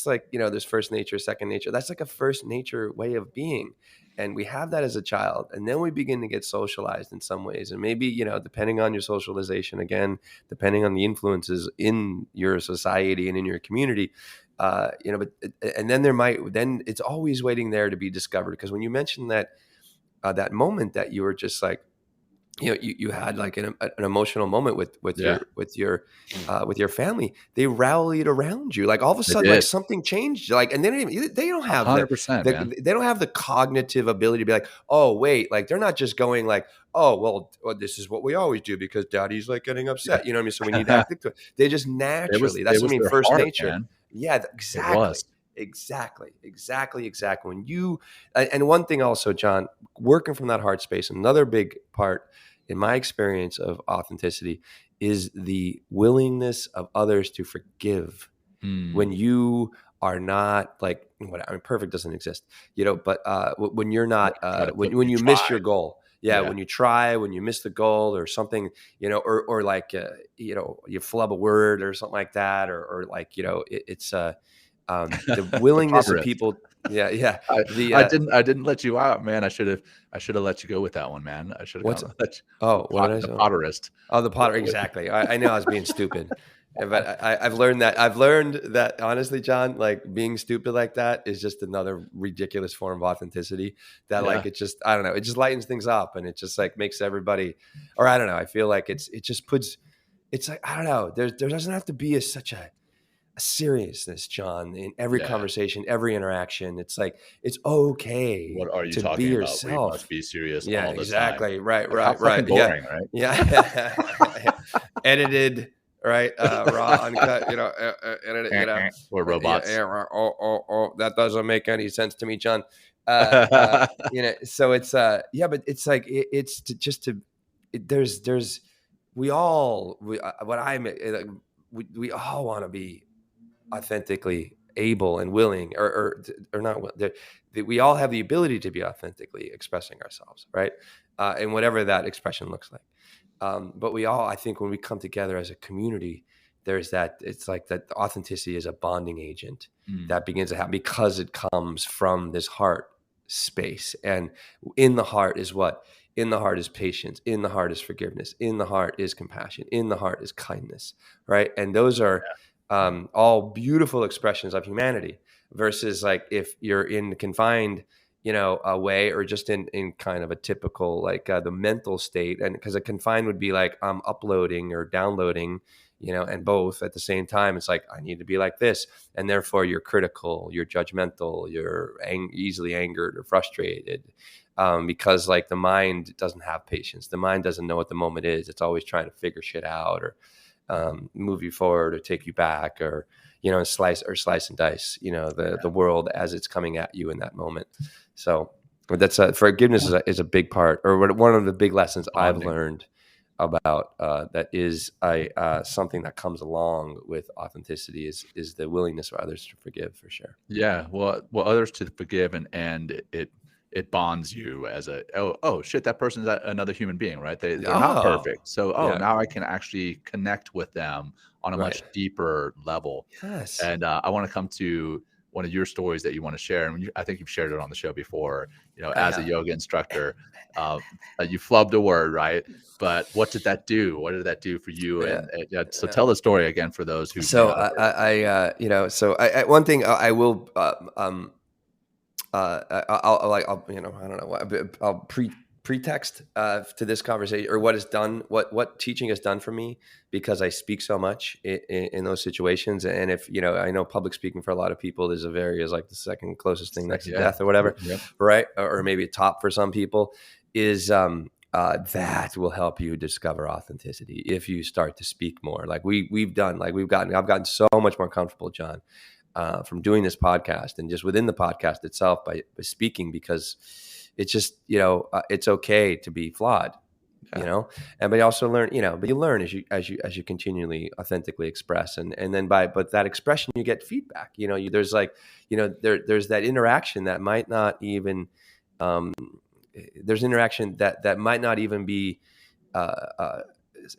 like, there's first nature, second nature. That's like a first nature way of being. And we have that as a child. And then we begin to get socialized in some ways. And maybe, depending on your socialization, again, depending on the influences in your society and in your community, but and then then it's always waiting there to be discovered. Because when you mentioned that moment that you were just like, you had like an emotional moment with your family. They rallied around you. Like all of a sudden, like something changed. Like, and they don't have 100%. They don't have the cognitive ability to be like, oh wait, like they're not just going like, oh well, this is what we always do because Daddy's like getting upset. You know what I mean? So we need to act to it. They just naturally. That's what I mean. First nature. Man. Yeah, exactly. Exactly. When you, and one thing also, John, working from that heart space, another big part in my experience of authenticity, is the willingness of others to forgive when you are not like, perfect doesn't exist, but when you're not, when you miss your goal. Yeah, when you try, when you miss the goal or something, or like, you flub a word or something like that, or like, it's the willingness of people. Yeah. I didn't let you out, man. I should have let you go with that one, man. I should have gone with what did I say? the potterist. Oh, the potter. Exactly. I know I was being stupid, but I've learned that honestly, John, like being stupid like that is just another ridiculous form of authenticity that like, it just, I don't know, it just lightens things up and it just like makes everybody, or I don't know. I feel like it just puts, it's like, I don't know, there doesn't have to be such a seriousness, John, in every conversation, every interaction. It's like, it's okay What are you to talking be about? yourself. We must be serious all the exactly. time. Right. How fucking boring, right? Yeah. Edited, right? Raw, uncut, edited, We're robots. That doesn't make any sense to me, John. So it's, but it's like, we all want to be authentically able and willing, or not. We all have the ability to be authentically expressing ourselves, right? And whatever that expression looks like. But we all, I think, when we come together as a community, there's that. It's like that authenticity is a bonding agent that begins to happen because it comes from this heart space, and in the heart is what. In the heart is patience. In the heart is forgiveness. In the heart is compassion. In the heart is kindness, right? And those are all beautiful expressions of humanity. Versus like if you're in confined, a way, or just in kind of a typical like the mental state, and because a confined would be like I'm uploading or downloading, and both at the same time. It's like I need to be like this, and therefore you're critical, you're judgmental, you're easily angered or frustrated. Because like the mind doesn't have patience. The mind doesn't know what the moment is. It's always trying to figure shit out, or move you forward, or take you back, or slice and dice the world as it's coming at you in that moment. So that's forgiveness is a big part, or one of the big lessons I've learned about that is something that comes along with authenticity is the willingness for others to forgive, for sure. Yeah, well, others to forgive, and it bonds you as oh shit, that person's another human being, right? They're not perfect, so now I can actually connect with them on a much deeper level. Yes. And I want to come to one of your stories that you want to share, and I think you've shared it on the show before. As a yoga instructor, you flubbed a word, right? But what did that do? What did that do for you? So tell the story again for those who. So one thing I will I'll pretext to this conversation, or what teaching has done for me, because I speak so much in those situations. And if I know public speaking for a lot of people is like the second closest thing next to death or whatever, right? Or maybe a top for some people is that will help you discover authenticity if you start to speak more. Like I've gotten so much more comfortable, John, from doing this podcast, and just within the podcast itself by speaking, because it's just, it's okay to be flawed, and but you also learn, but you learn as you continually authentically express, and then but that expression, you get feedback, there's like, there's that interaction that might not even, there's interaction that might not even be,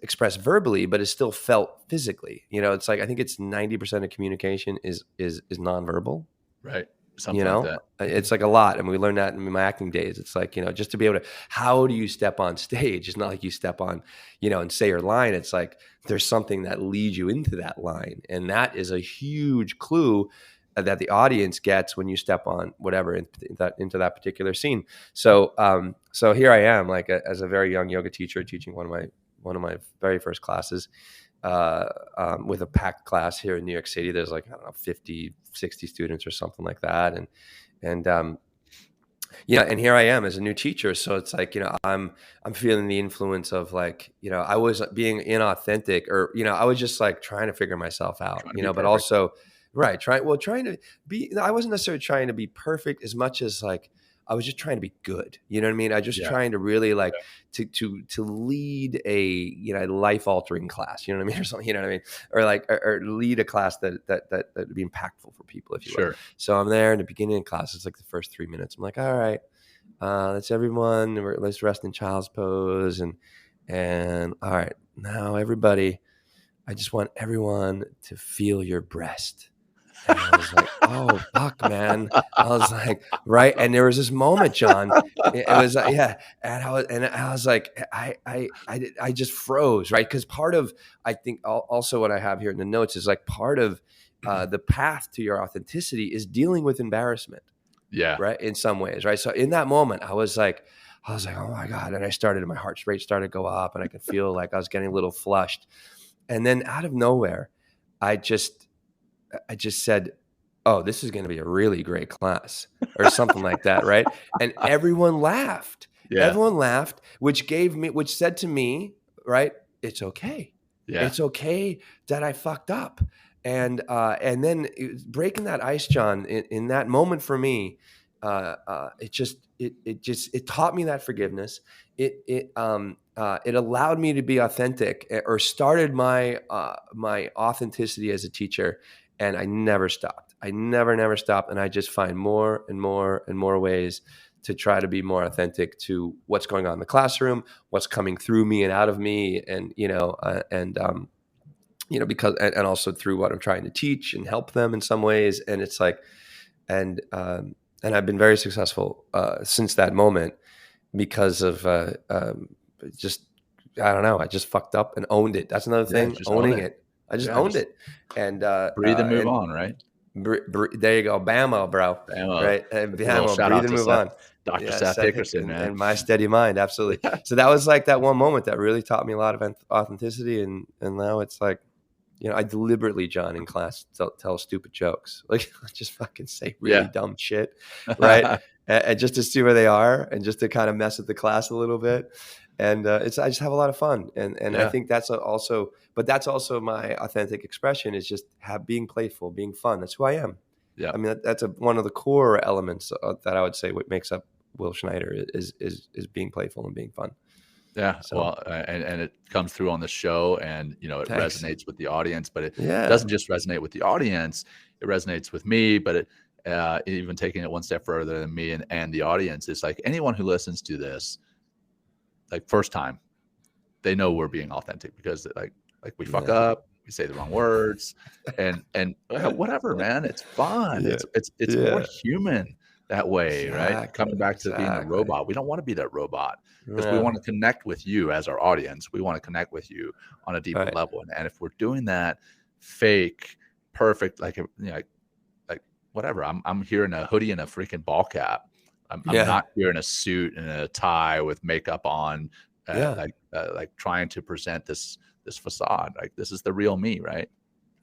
expressed verbally, but is still felt physically. It's like, I think it's 90% of communication is nonverbal, right? Something like that. It's like a lot. I mean, we learned that in my acting days. It's like, just to be able to, how do you step on stage? It's not like you step on, and say your line. It's like there's something that leads you into that line, and that is a huge clue that the audience gets when you step on whatever into that particular scene. So so here I am, like as a very young yoga teacher, teaching one of my very first classes, with a packed class here in New York City. There's like, I don't know, 50, 60 students or something like that. And here I am as a new teacher. So it's like, I'm feeling the influence of like, I was being inauthentic, or, I was just like trying to figure myself out, but also, right. Trying to be, I wasn't necessarily trying to be perfect as much as like, I was just trying to be good. You know what I mean? I just trying to really like to lead a, you know, life altering class, you know what I mean? Or something, you know what I mean? Or like, or lead a class that would be impactful for people, if you will. So I'm there in the beginning of class. It's like the first 3 minutes. I'm like, all right, let's let's rest in child's pose. And all right, now everybody, I just want everyone to feel your breast. And I was like, oh, fuck, man. I was like, right. And there was this moment, John, it was like, yeah. And I was like, I just froze, right? Because part of, I think also what I have here in the notes is like part of the path to your authenticity is dealing with embarrassment. Yeah. Right. In some ways. Right. So in that moment, I was like, oh my God. And my heart rate started to go up and I could feel like I was getting a little flushed. And then out of nowhere, I just said, oh, this is going to be a really great class or something like that. Right. And everyone laughed. Everyone laughed, which said to me, right, it's okay. It's okay that I fucked up. And then breaking that ice, John, in that moment for me, it taught me that forgiveness. It allowed me to be authentic, or started my my authenticity as a teacher. And I never stopped. I never stopped. And I just find more and more and more ways to try to be more authentic to what's going on in the classroom, what's coming through me and out of me. And, because, and also through what I'm trying to teach and help them in some ways. And it's like, and I've been very successful since that moment because of just, I don't know, I just fucked up and owned it. That's another thing, owning it. I just owned it, and breathe and move on, right? There you go, Bamo, bro. Bamo. Right, and Bamo, breathe and move on. Dr. Seth Dickerson, man, and my steady mind, absolutely. So that was like that one moment that really taught me a lot of authenticity, and now it's like, I deliberately, John, in class tell stupid jokes, like just fucking say really dumb shit, right, and just to see where they are, and just to kind of mess with the class a little bit. And I just have a lot of fun, and I think that's also my authentic expression is just being playful, being fun. That's who I am. Yeah, I mean that's one of the core elements that I would say what makes up Will Schneider is being playful and being fun. Yeah, so, well, and it comes through on the show, and it resonates with the audience. But it doesn't just resonate with the audience; it resonates with me. But it even taking it one step further than me and the audience, it's like anyone who listens to this, like first time, they know we're being authentic because like we fuck up, we say the wrong words, and whatever, man, it's fun. It's more human that way, right? Coming back to being a robot, we don't want to be that robot because we want to connect with you as our audience. We want to connect with you on a deeper level, and if we're doing that fake, perfect, like whatever, I'm here in a hoodie and a freaking ball cap. I'm not here in a suit and a tie with makeup on, like trying to present this facade. Like this is the real me, right?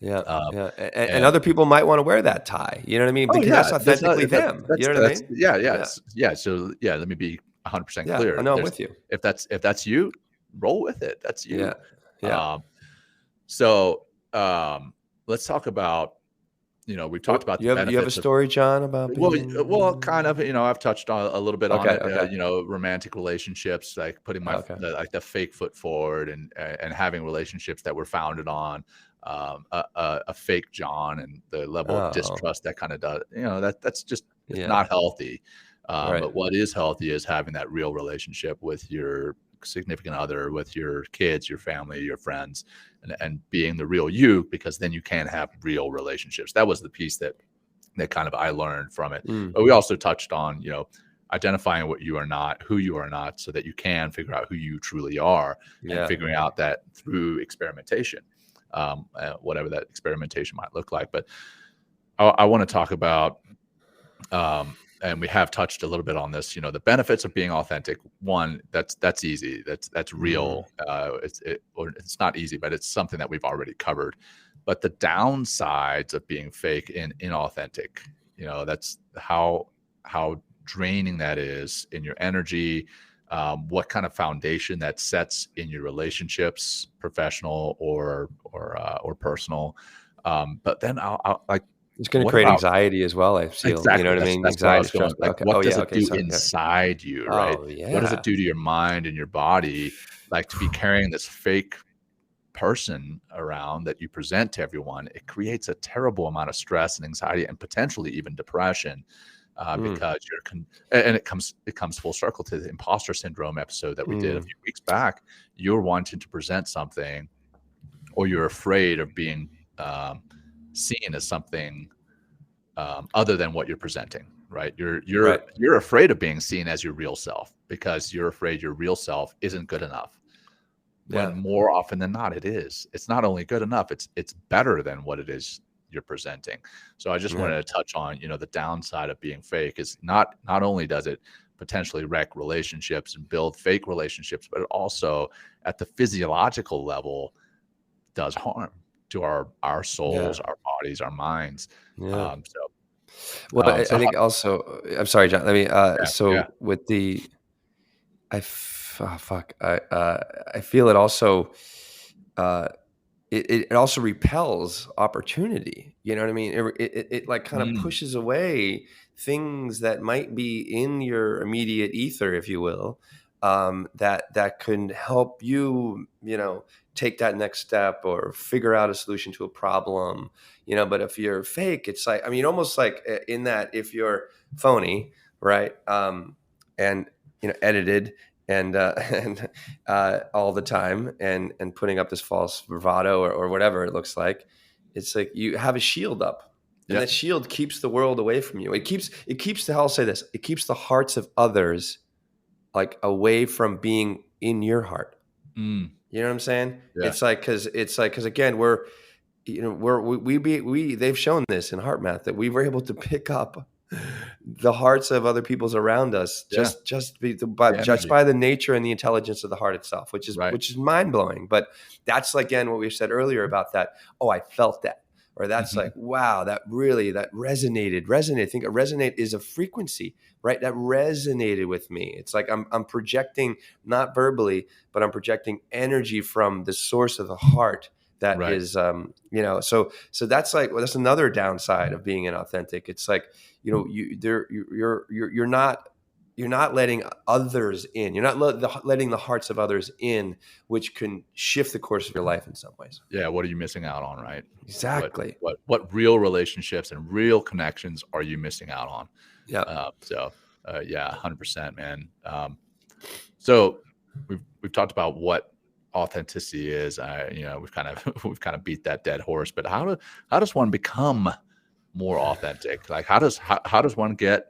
And other people might want to wear that tie. You know what I mean? Because that's authentically them. You know what I mean? So let me be 100% clear. I know, I'm with you. If that's you, roll with it. That's you. So let's talk about. We've talked about the benefits. You have a story, John, about well, kind of. I've touched on a little bit on it. Romantic relationships, like putting the fake foot forward, and having relationships that were founded on a fake John, and the level of distrust that kind of does. That's just not healthy. But what is healthy is having that real relationship with your significant other, with your kids, your family, your friends, and being the real you, because then you can have real relationships. That was the piece that kind of I learned from it. But we also touched on, identifying what you are not, who you are not, so that you can figure out who you truly are, and figuring out that through experimentation, whatever that experimentation might look like. But I want to talk about, and we have touched a little bit on this, the benefits of being authentic. One, that's easy. That's real. It's not easy, but it's something that we've already covered. But the downsides of being fake and inauthentic, that's how draining that is in your energy, what kind of foundation that sets in your relationships, professional or personal. But then I'll It's going to what create about anxiety as well, I feel. You know exactly? what I That's mean? that's where I Anxiety, was stress. going. Like, Okay. what Oh does yeah. it Okay. do Sorry. Yeah. inside you, right? Oh What does it yeah. do to your mind and your body, like to be carrying this fake person around that you present to everyone? It creates a terrible amount of stress and anxiety and potentially even depression, Mm, because and it comes full circle to the imposter syndrome episode that we did a mm, few weeks back. You're wanting to present something, or you're afraid of being um, seen as something other than what you're presenting, right? You're right. you're you're afraid of being seen as your real self because you're afraid your real self isn't good enough. When Yeah. more often than not, it is. It's not only good enough; it's better than what it is you're presenting. So I just Yeah. wanted to touch on, the downside of being fake is not only does it potentially wreck relationships and build fake relationships, but it also at the physiological level does harm to our Yeah. souls, our bodies, our minds. Yeah. Um, so Well, so I think also. I'm sorry, John. Let me. yeah, yeah. So with the, oh, fuck. I feel it also. Uh, it also repels opportunity. You know what I mean? It like kind of Mm, pushes away things that might be in your immediate ether, if you will, that can help you, take that next step or figure out a solution to a problem. But if you're fake, it's like, I mean, almost like in that if you're phony, right? And edited and and all the time and putting up this false bravado or whatever it looks like. It's like you have a shield up, and that yep. shield keeps the world away from you. It keeps the, I'll say this, it keeps the hearts of others like away from being in your heart. Mm, You know what I'm saying? yeah. It's like because again we they've shown this in heart math that we were able to pick up the hearts of other people's around us Yeah. The just energy. by the nature and the intelligence of the heart itself, which is Right. which is mind blowing. But that's again what we said earlier about that. Oh, I felt that, or that's Mhm. like wow, that resonated. I think a resonate is a frequency, right? That resonated with me. It's like I'm projecting not verbally, but I'm projecting energy from the source of the heart that Right. is so that's like, well, that's another downside of being inauthentic. It's like you're not letting others in. You're not letting the hearts of others in, which can shift the course of your life in some ways. Yeah. What are you missing out on, right? What Exactly. what real relationships and real connections are you missing out on? Yeah. Yeah, 100%, man. So we've talked about what authenticity is. We've kind of we've kind of beat that dead horse. But how does one become more authentic? Like how does one get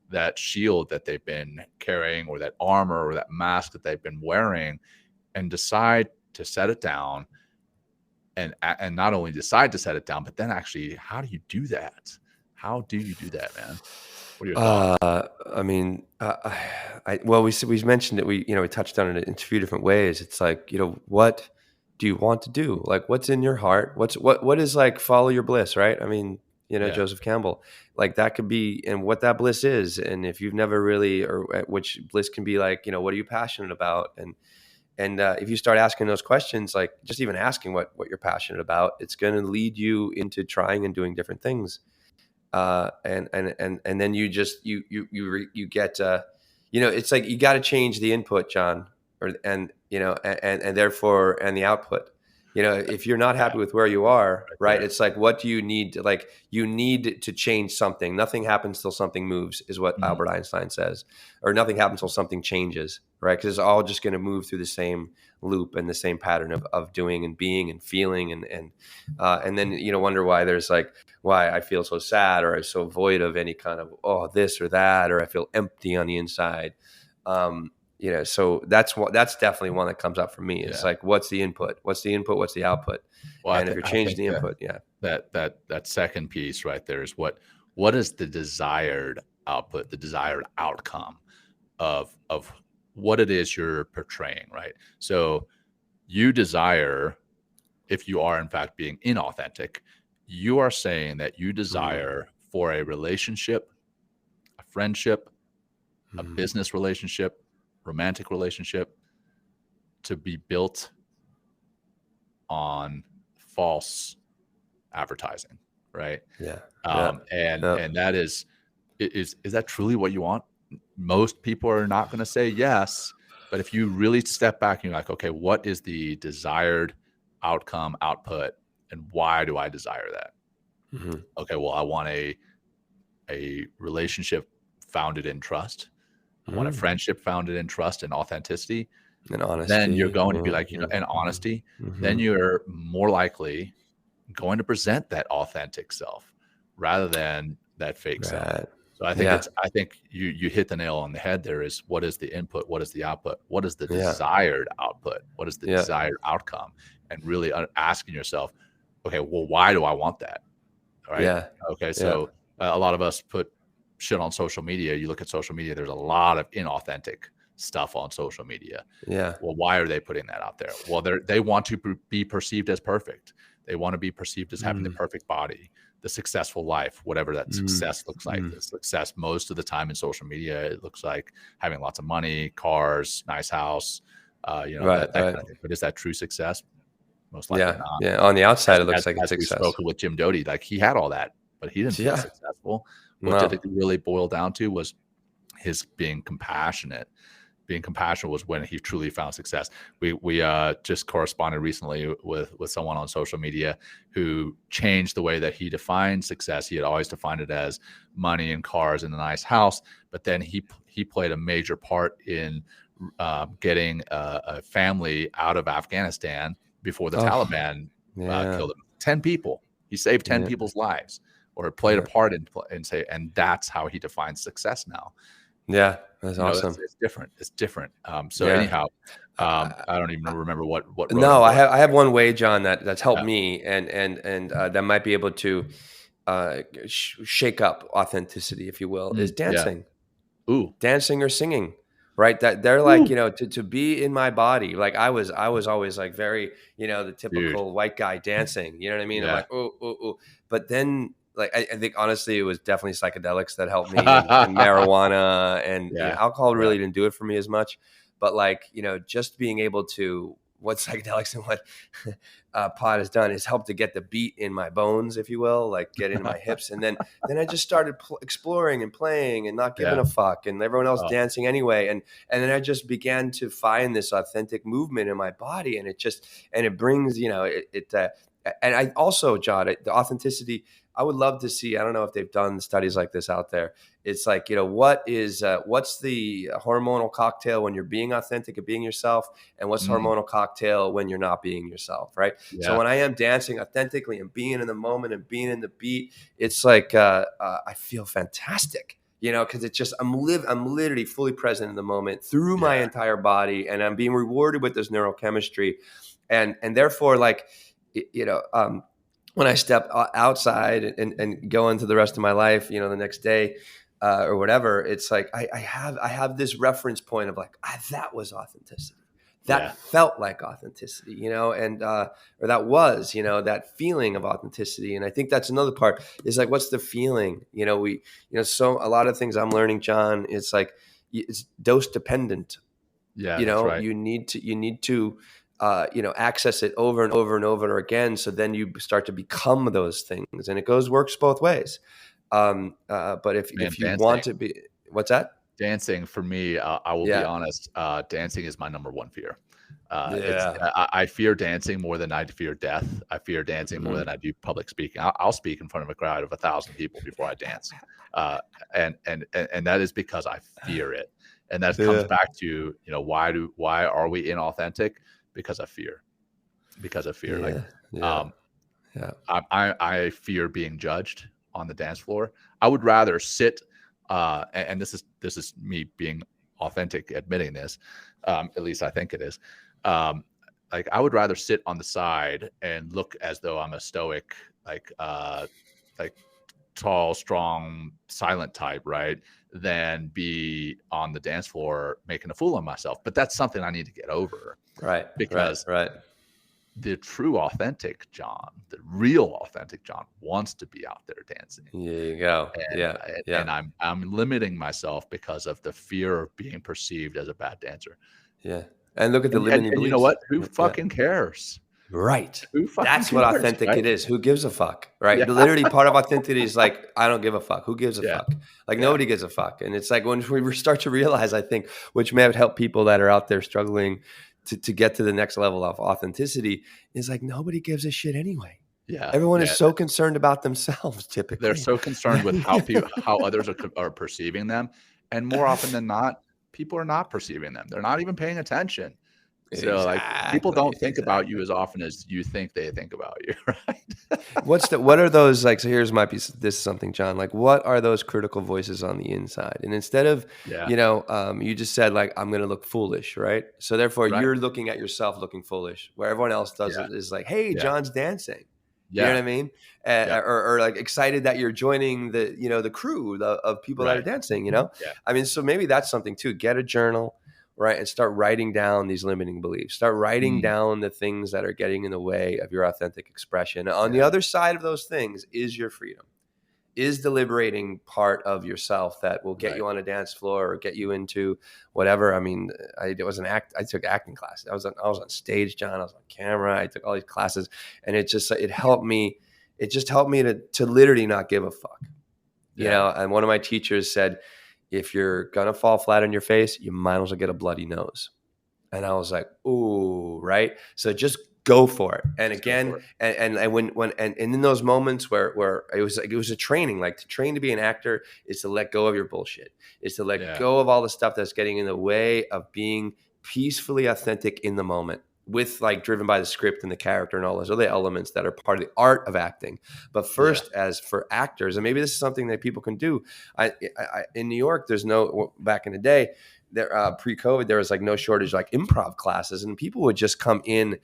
that shield that they've been carrying, or that armor, or that mask that they've been wearing, and decide to set it down, and not only decide to set it down, but then actually, how do you do that? How do you do that, man? What are your thoughts? I mean, well, we mentioned it. We touched on it in a few different ways. It's like, what do you want to do? Like, what's in your heart? What is like follow your bliss, right? I mean, Yeah. Joseph Campbell, like that could be, and what that bliss is, and if you've never really, or which bliss can be like, what are you passionate about, and if you start asking those questions, like just even asking what you're passionate about, it's going to lead you into trying and doing different things. And then you just you get it's like you got to change the input, John, and therefore and the output. If you're not Yeah. happy with where you are, Right right, there. it's like, what do you need to, like, you need to change something. Nothing happens till something moves, is what Mhm. Albert Einstein says. Or nothing happens till something changes, right? Because it's all just going to move through the same loop and the same pattern of doing and being and feeling, and then wonder why there's like, why I feel so sad, or I'm so void of any kind of, this or that, or I feel empty on the inside. So that's definitely one that comes up for me. It's Yeah. like, what's the input? What's the input? What's the output? Well, And if you're I changing think the that input, yeah. that second piece right there is what is the desired output, the desired outcome of what it is you're portraying, right? So you desire, if you are in fact being inauthentic, you are saying that you Mm, desire for a relationship, a friendship, a mm, business relationship, romantic relationship to be built on false advertising, right? Yeah. And that is that truly what you want? Most people are not going to say yes, but if you really step back and you're like, okay, what is the desired outcome, output, and why do I desire that? Mm-hmm. Okay, well, I want a relationship founded in trust. I want a friendship founded in trust and authenticity. And honesty. Then you're going to be like, and honesty. Then you're more likely going to present that authentic self rather than that fake self. So I think you hit the nail on the head. There is, what is the input? What is the output? What is the desired output? What is the desired outcome? And really asking yourself, okay, well, why do I want that? Right. Yeah. Okay. So a lot of us put shit on social media. You look at social media, there's a lot of inauthentic stuff on social media. Yeah. Well, why are they putting that out there? Well, they want to be perceived as perfect. They want to be perceived as having the perfect body, the successful life, whatever that success looks like. The success most of the time in social media, it looks like having lots of money, cars, nice house, that kind of thing. But is that true success? Most likely not. Yeah. On the outside, it looks like it's success. We spoke with Jim Doty, like he had all that, but he didn't feel successful. What did it really boil down to was his being compassionate. Being compassionate was when he truly found success. We just corresponded recently with someone on social media who changed the way that he defined success. He had always defined it as money and cars and a nice house, but then he played a major part in getting a family out of Afghanistan before the Taliban killed him. 10 people. He saved 10 people's lives, or played a part in say, and that's how he defines success now. Yeah, that's awesome. It's different. It's different. Anyhow, I don't even remember what. No, I have one way, John, that's helped me, and that might be able to shake up authenticity, if you will, is dancing. Ooh, dancing or singing. Right. That they're like, to be in my body. Like I was always like very, the typical white guy dancing, you know what I mean? I'm like, oh. But then like, I think honestly, it was definitely psychedelics that helped me and marijuana and alcohol really didn't do it for me as much. But like, just being able to, what psychedelics and what pot has done is helped to get the beat in my bones, if you will, like get in my hips. And then I just started exploring and playing and not giving a fuck, and everyone else dancing anyway. And then I just began to find this authentic movement in my body, and it brings, and I also, John, the authenticity, I would love to see, I don't know if they've done studies like this out there. It's like, what's the hormonal cocktail when you're being authentic and being yourself, and what's the hormonal cocktail when you're not being yourself, right? Yeah. So when I am dancing authentically and being in the moment and being in the beat, it's like I feel fantastic, because it's just I'm literally fully present in the moment through my entire body, and I'm being rewarded with this neurochemistry, and therefore, like, when I step outside and go into the rest of my life, the next day or whatever, it's like I have this reference point of like, that was authenticity. That felt like authenticity, and or that was, that feeling of authenticity. And I think that's another part is like, what's the feeling? So a lot of things I'm learning, John, it's like it's dose dependent. Yeah, that's right. You need to access it over and over and over again. So then you start to become those things, and works both ways. But if you want to be, what's that? Dancing for me, I will be honest. Dancing is my number one fear. I fear dancing more than I fear death. I fear dancing more than I do public speaking. I'll speak in front of a crowd of 1,000 people before I dance, and that is because I fear it. And that comes back to why are we inauthentic? Because of fear. I fear being judged on the dance floor. I would rather sit, and this is me being authentic, admitting this. At least I think it is. Like I would rather sit on the side and look as though I'm a stoic, like tall, strong, silent type, right? Than be on the dance floor making a fool of myself. But that's something I need to get over. Right. Because right. The true authentic John, the real authentic John wants to be out there dancing. There you go. And I'm limiting myself because of the fear of being perceived as a bad dancer. Yeah. And look at the limiting beliefs. You know what? Who fucking cares? Right. Who fucking That's what cares, authentic right? it is. Who gives a fuck? Right. Yeah. Literally part of authenticity is like, I don't give a fuck. Who gives a Yeah. fuck? Like Yeah. nobody gives a fuck. And it's like when we start to realize, I think, which may have helped people that are out there struggling to get to the next level of authenticity, is like nobody gives a shit anyway. Yeah. Everyone Yeah. is so concerned about themselves typically. They're so concerned with how others are perceiving them. And more often than not, people are not perceiving them. They're not even paying attention. So like people don't think about you as often as you think they think about you, right? What are those like? So here's my piece. This is something, John. Like, what are those critical voices on the inside? And instead of, Yeah. you just said like, I'm going to look foolish, right? So therefore, Right. you're looking at yourself looking foolish, where everyone else does Yeah. it is like, hey, Yeah. John's dancing. Yeah. You know what I mean? Yeah. Or like excited that you're joining the crew of people that are Right. dancing. Yeah. I mean, so maybe that's something too. Get a journal. Right. And start writing down these limiting beliefs. Start writing down the things that are getting in the way of your authentic expression. On the other side of those things is your freedom, is the liberating part of yourself that will get you on a dance floor or get you into whatever. I mean, I took acting classes. I was on stage, John. I was on camera. I took all these classes, and it helped me. It just helped me to literally not give a fuck. And one of my teachers said, if you're going to fall flat on your face, you might as well get a bloody nose. And I was like, ooh, right. So just go for it. And again, and in those moments where it was a training, like to train to be an actor is to let go of your bullshit, is to let go of all the stuff that's getting in the way of being peacefully authentic in the moment, with like driven by the script and the character and all those other elements that are part of the art of acting. But first, as for actors, and maybe this is something that people can do. I in New York, back in the day, there pre-COVID, there was like no shortage like improv classes, and people would just come in.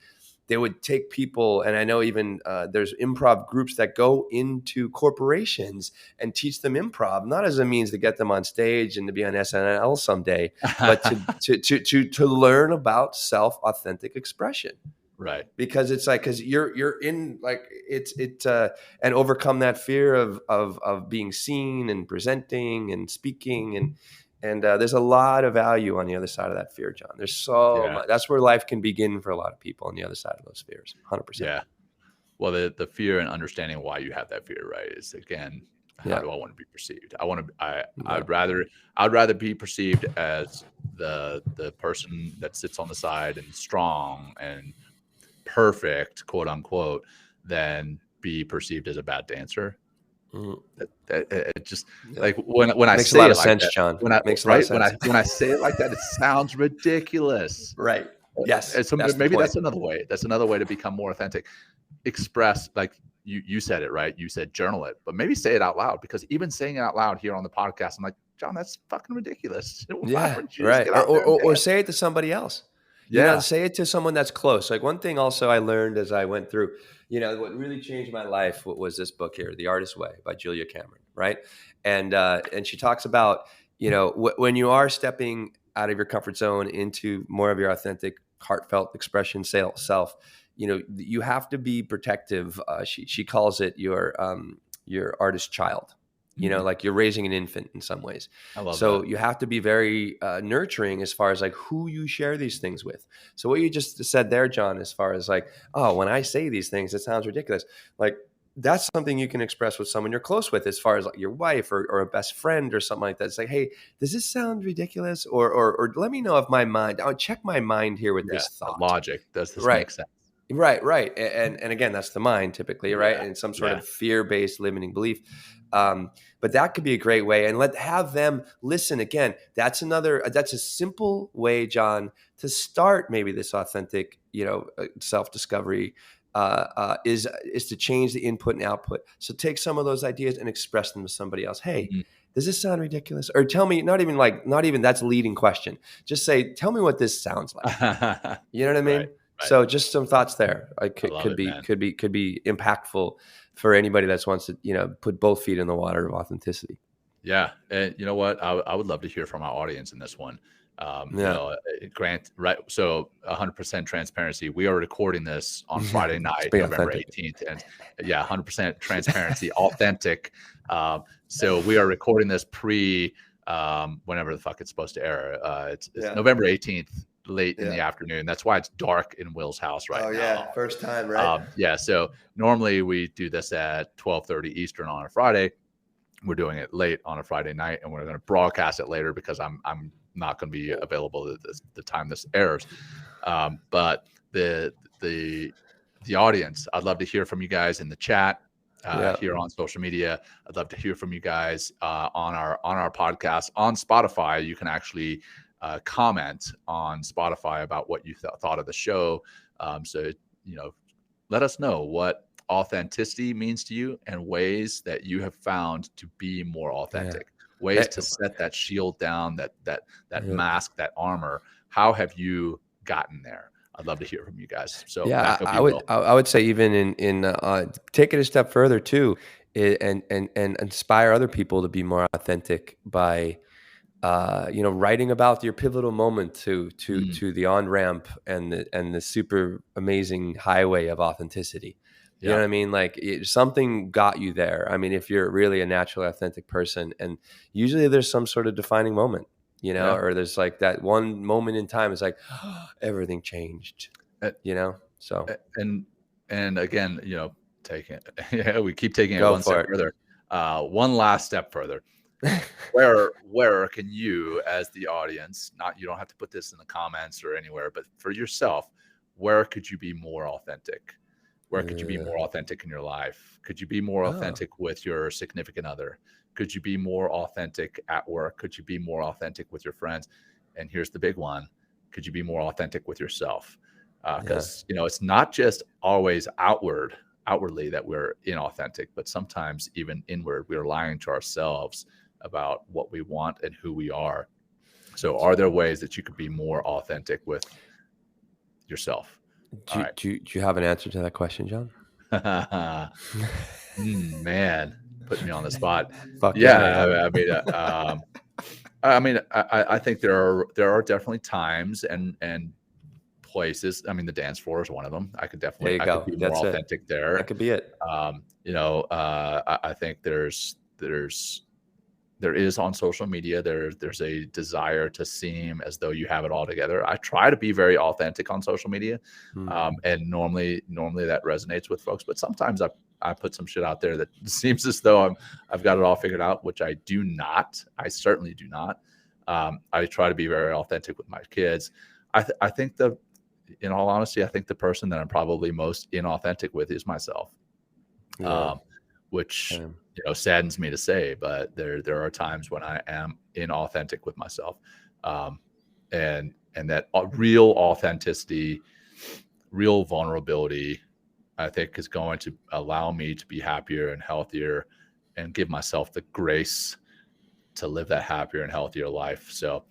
They would take people, and I know even there's improv groups that go into corporations and teach them improv, not as a means to get them on stage and to be on SNL someday, but to learn about self-authentic expression. Right. Because it's like, because you're in like and overcome that fear of being seen and presenting and speaking and there's a lot of value on the other side of that fear, John. There's so much. That's where life can begin for a lot of people on the other side of those fears. 100%. Yeah. Well, the fear and understanding why you have that fear, right, is again, how do I want to be perceived? I'd rather be perceived as the person that sits on the side and strong and perfect, quote unquote, than be perceived as a bad dancer. It just like when I makes say a lot it of like sense, that, John. when I makes a lot of sense. when I say it like that, it sounds ridiculous. Right. Yes. And so maybe that's another way. That's another way to become more authentic. Express, like you said it, right? You said journal it, but maybe say it out loud, because even saying it out loud here on the podcast, I'm like, John, that's fucking ridiculous. Yeah. Right. Or say it to somebody else. Say it to someone that's close. Like one thing also I learned as I went through, what really changed my life was this book here, The Artist's Way by Julia Cameron. Right. And she talks about, when you are stepping out of your comfort zone into more of your authentic, heartfelt expression self, you have to be protective. She calls it your artist child. Like you're raising an infant in some ways. I love so that. You have to be very nurturing as far as like who you share these things with. So what you just said there, John, as far as like, oh, when I say these things, it sounds ridiculous. Like that's something you can express with someone you're close with, as far as like your wife or a best friend or something like that. It's like, hey, does this sound ridiculous? Or let me know if I'll check my mind here with this thought. Logic. Does this make sense? Right. And again, that's the mind typically, right? And some sort of fear-based limiting belief. But that could be a great way, and have them listen. Again, that's a simple way, John, to start maybe this authentic, self-discovery is to change the input and output. So take some of those ideas and express them to somebody else. Hey, does this sound ridiculous? Or tell me, not even that's a leading question. Just say, tell me what this sounds like. You know what I mean? Right. So just some thoughts there. Could be impactful for anybody that wants to, put both feet in the water of authenticity. Yeah. And you know what? I would love to hear from our audience in this one. Grant, right. So 100% transparency. We are recording this on Friday night, November 18th. And 100% transparency, authentic. So we are recording this whenever the fuck it's supposed to air. It's November 18th. late in the afternoon. That's why it's dark in Will's house right now. Oh yeah, first time, right? Yeah. So normally we do this at 12:30 Eastern on a Friday. We're doing it late on a Friday night, and we're going to broadcast it later because I'm not going to be available at the time this airs. But the audience, I'd love to hear from you guys in the chat. Here on social media, I'd love to hear from you guys on our podcast on Spotify. You can actually comment on Spotify about what you thought of the show. So let us know what authenticity means to you and ways that you have found to be more authentic. Ways to set that shield down, that mask, that armor. How have you gotten there? I'd love to hear from you guys. So I would say even in take it a step further too, and inspire other people to be more authentic by writing about your pivotal moment to the on-ramp and the super amazing highway of authenticity. You know what I mean? Like something got you there. I mean, if you're really a naturally authentic person, and usually there's some sort of defining moment, or there's like that one moment in time. It's like everything changed, So and again, we keep taking it one step further. One last step further. Where can you, as the audience, you don't have to put this in the comments or anywhere, but for yourself, where could you be more authentic? Where could you be more authentic in your life? Could you be more authentic with your significant other? Could you be more authentic at work? Could you be more authentic with your friends? And here's the big one. Could you be more authentic with yourself? Because, it's not just always outwardly that we're inauthentic, but sometimes even inward, we're lying to ourselves about what we want and who we are. So are there ways that you could be more authentic with yourself? Do you have an answer to that question, John? Man, put me on the spot. I think there are definitely times and places. I mean, the dance floor is one of them. I could definitely be more authentic there. That could be it. I think there is on social media, there's a desire to seem as though you have it all together. I try to be very authentic on social media. And normally that resonates with folks, but sometimes I put some shit out there that seems as though I've got it all figured out, which I do not. I certainly do not. I try to be very authentic with my kids. I think in all honesty, I think the person that I'm probably most inauthentic with is myself. Which saddens me to say, but there are times when I am inauthentic with myself, and that real authenticity, real vulnerability, I think is going to allow me to be happier and healthier, and give myself the grace to live that happier and healthier life. So,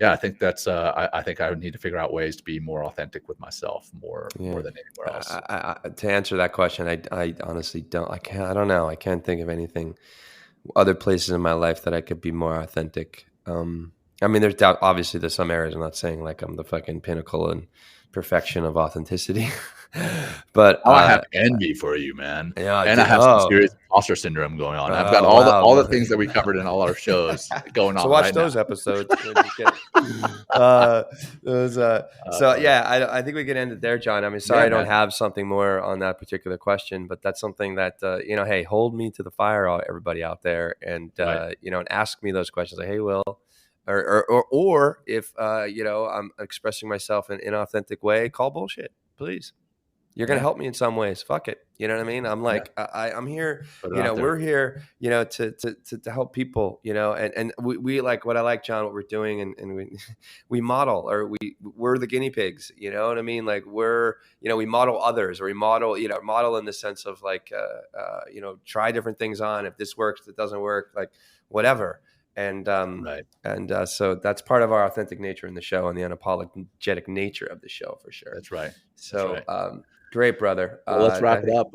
I think that's I think I would need to figure out ways to be more authentic with myself more than anywhere else. To answer that question, I honestly don't. I don't know. I can't think of anything, other places in my life that I could be more authentic. I mean, obviously there's some areas. I'm not saying like I'm the fucking pinnacle and perfection of authenticity, but I have envy for you, man. Yeah, I have some serious imposter syndrome going on. I've got all the things that we covered in all our shows going on. So watch right those now. episodes. I think we can end it there, John. I mean, sorry, I don't have something more on that particular question, but that's something that hey, hold me to the fire, everybody out there, and and ask me those questions. Like, hey, Will. Or if I'm expressing myself in an inauthentic way, call bullshit, please. You're going to help me in some ways. Fuck it. You know what I mean? I'm like, I'm here, we're here, to help people, and we like what I like, John, what we're doing. And we model, or we're the guinea pigs, you know what I mean? Like we model others, or we model in the sense of like, try different things on. If this works, if it doesn't work, like whatever. And so that's part of our authentic nature in the show, and the unapologetic nature of the show, for sure. That's right. So, great, brother. Well, let's wrap it up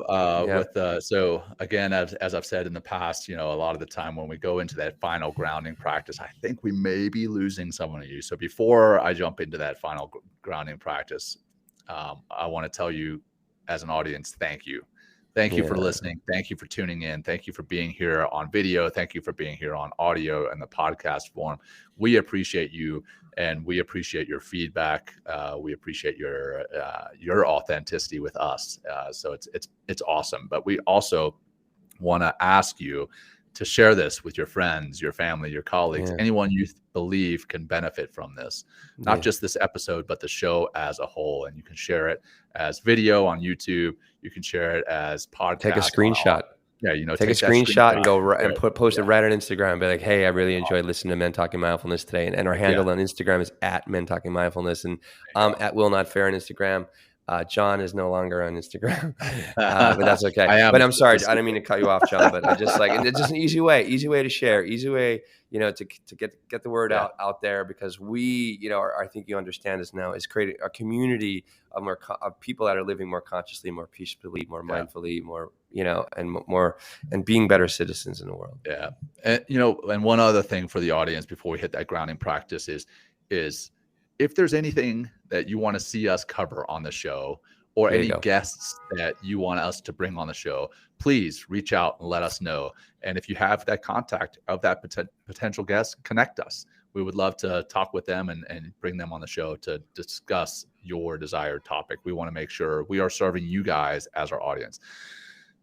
with. So again, as I've said in the past, a lot of the time when we go into that final grounding practice, I think we may be losing someone of you. So before I jump into that final grounding practice, I want to tell you, as an audience, thank you Thank you for listening. Thank you for tuning in. Thank you for being here on video. Thank you for being here on audio and the podcast form. We appreciate you, and we appreciate your feedback. We appreciate your authenticity with us. So it's awesome. But we also want to ask you to share this with your friends, your family, your colleagues, anyone you believe can benefit from this. Not just this episode, but the show as a whole. And you can share it as video on YouTube. You can share it as podcast. Take a screenshot. Take a screenshot and go and post it right on Instagram and be like, hey, I really enjoyed listening to Men Talking Mindfulness today. And our handle on Instagram is @Men Talking Mindfulness. And I'm @Will Not Fair on Instagram. John is no longer on Instagram, but that's okay. But I'm sorry, I didn't mean to cut you off, John. But I just and it's just an easy way to share, easy way, to get the word out there, because we, I think you understand this now, is creating a community of people that are living more consciously, more peacefully, more mindfully, more, and being better citizens in the world. Yeah, and one other thing for the audience before we hit that grounding practice is if there's anything that you want to see us cover on the show, or any guests that you want us to bring on the show, please reach out and let us know. And if you have that contact of that potential guest, connect us. We would love to talk with them and bring them on the show to discuss your desired topic. We want to make sure we are serving you guys as our audience.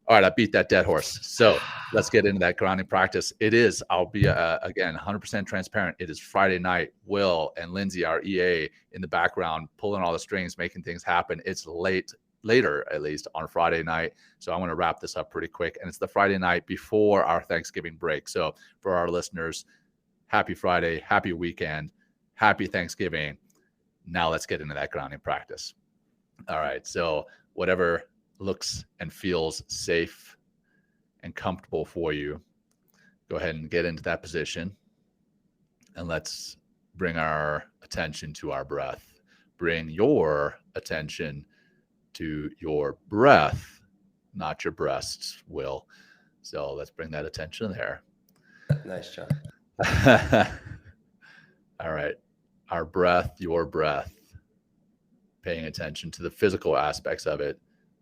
All right, I beat that dead horse. So let's get into that grounding practice. I'll be, again, 100% transparent. It is Friday night. Will and Lindsay, our EA, in the background, pulling all the strings, making things happen. It's later, at least, on Friday night. So I'm going to wrap this up pretty quick. And it's the Friday night before our Thanksgiving break. So for our listeners, happy Friday, happy weekend, happy Thanksgiving. Now let's get into that grounding practice. All right, so whatever looks and feels safe and comfortable for you, go ahead and get into that position, and let's bring our attention to our breath. Bring your attention to your breath, not your breasts, Will. So let's bring that attention there. Nice job. All right, our breath, your breath, paying attention to the physical aspects of it,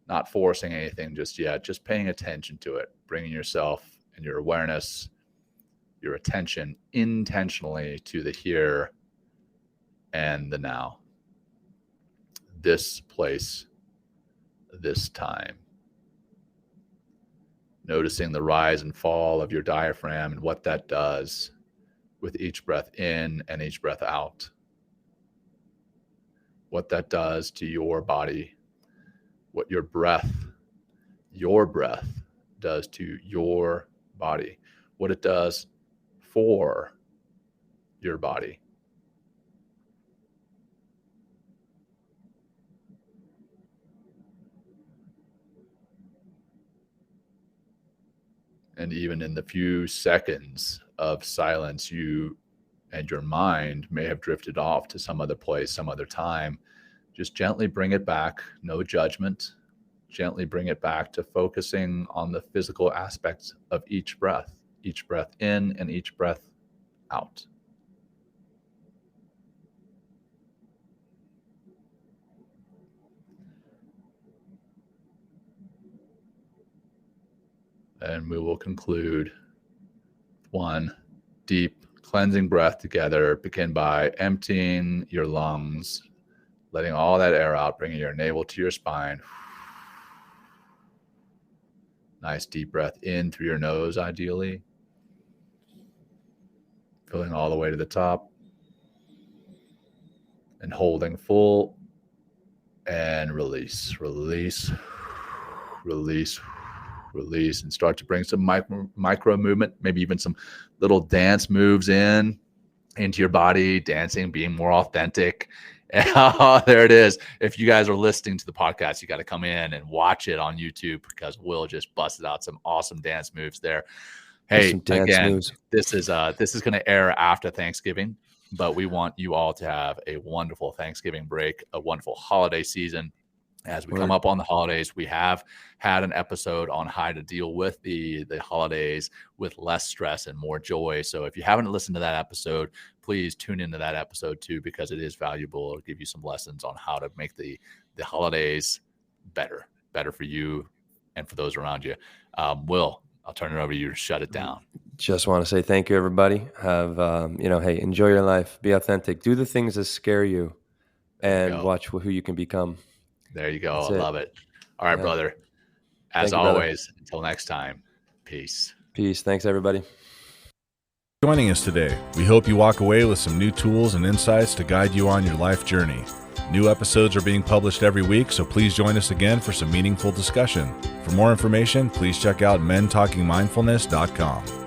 not forcing anything just yet, just paying attention to it, bringing yourself and your awareness, your attention intentionally to the here and the now. This place, this time. Noticing the rise and fall of your diaphragm and what that does with each breath in and each breath out. What that does to your body. What your breath does to your body, what it does for your body. And even in the few seconds of silence, you and your mind may have drifted off to some other place, some other time. Just gently bring it back, no judgment. Gently bring it back to focusing on the physical aspects of each breath in and each breath out. And we will conclude one deep cleansing breath together. Begin by emptying your lungs, letting all that air out, bringing your navel to your spine. Nice deep breath in through your nose, ideally. Filling all the way to the top. And holding full. And release, release, release, release. And start to bring some micro movement, maybe even some little dance moves into your body, dancing, being more authentic. Oh, there it is. If you guys are listening to the podcast, you got to come in and watch it on YouTube, because Will just busted out some awesome dance moves there. Hey, again, this is going to air after Thanksgiving, but we want you all to have a wonderful Thanksgiving break, a wonderful holiday season. As we come up on the holidays, we have had an episode on how to deal with the holidays with less stress and more joy. So if you haven't listened to that episode, please tune into that episode too, because it is valuable. It'll give you some lessons on how to make the holidays better for you, and for those around you. Will, I'll turn it over to you to shut it down. Just want to say thank you, everybody. Have, hey, enjoy your life. Be authentic. Do the things that scare you and watch who you can become. There you go. I love it. All right, brother. As Thank you, always, brother. Until next time, peace. Peace. Thanks, everybody. Joining us today. We hope you walk away with some new tools and insights to guide you on your life journey. New episodes are being published every week, so please join us again for some meaningful discussion. For more information, please check out mentalkingmindfulness.com.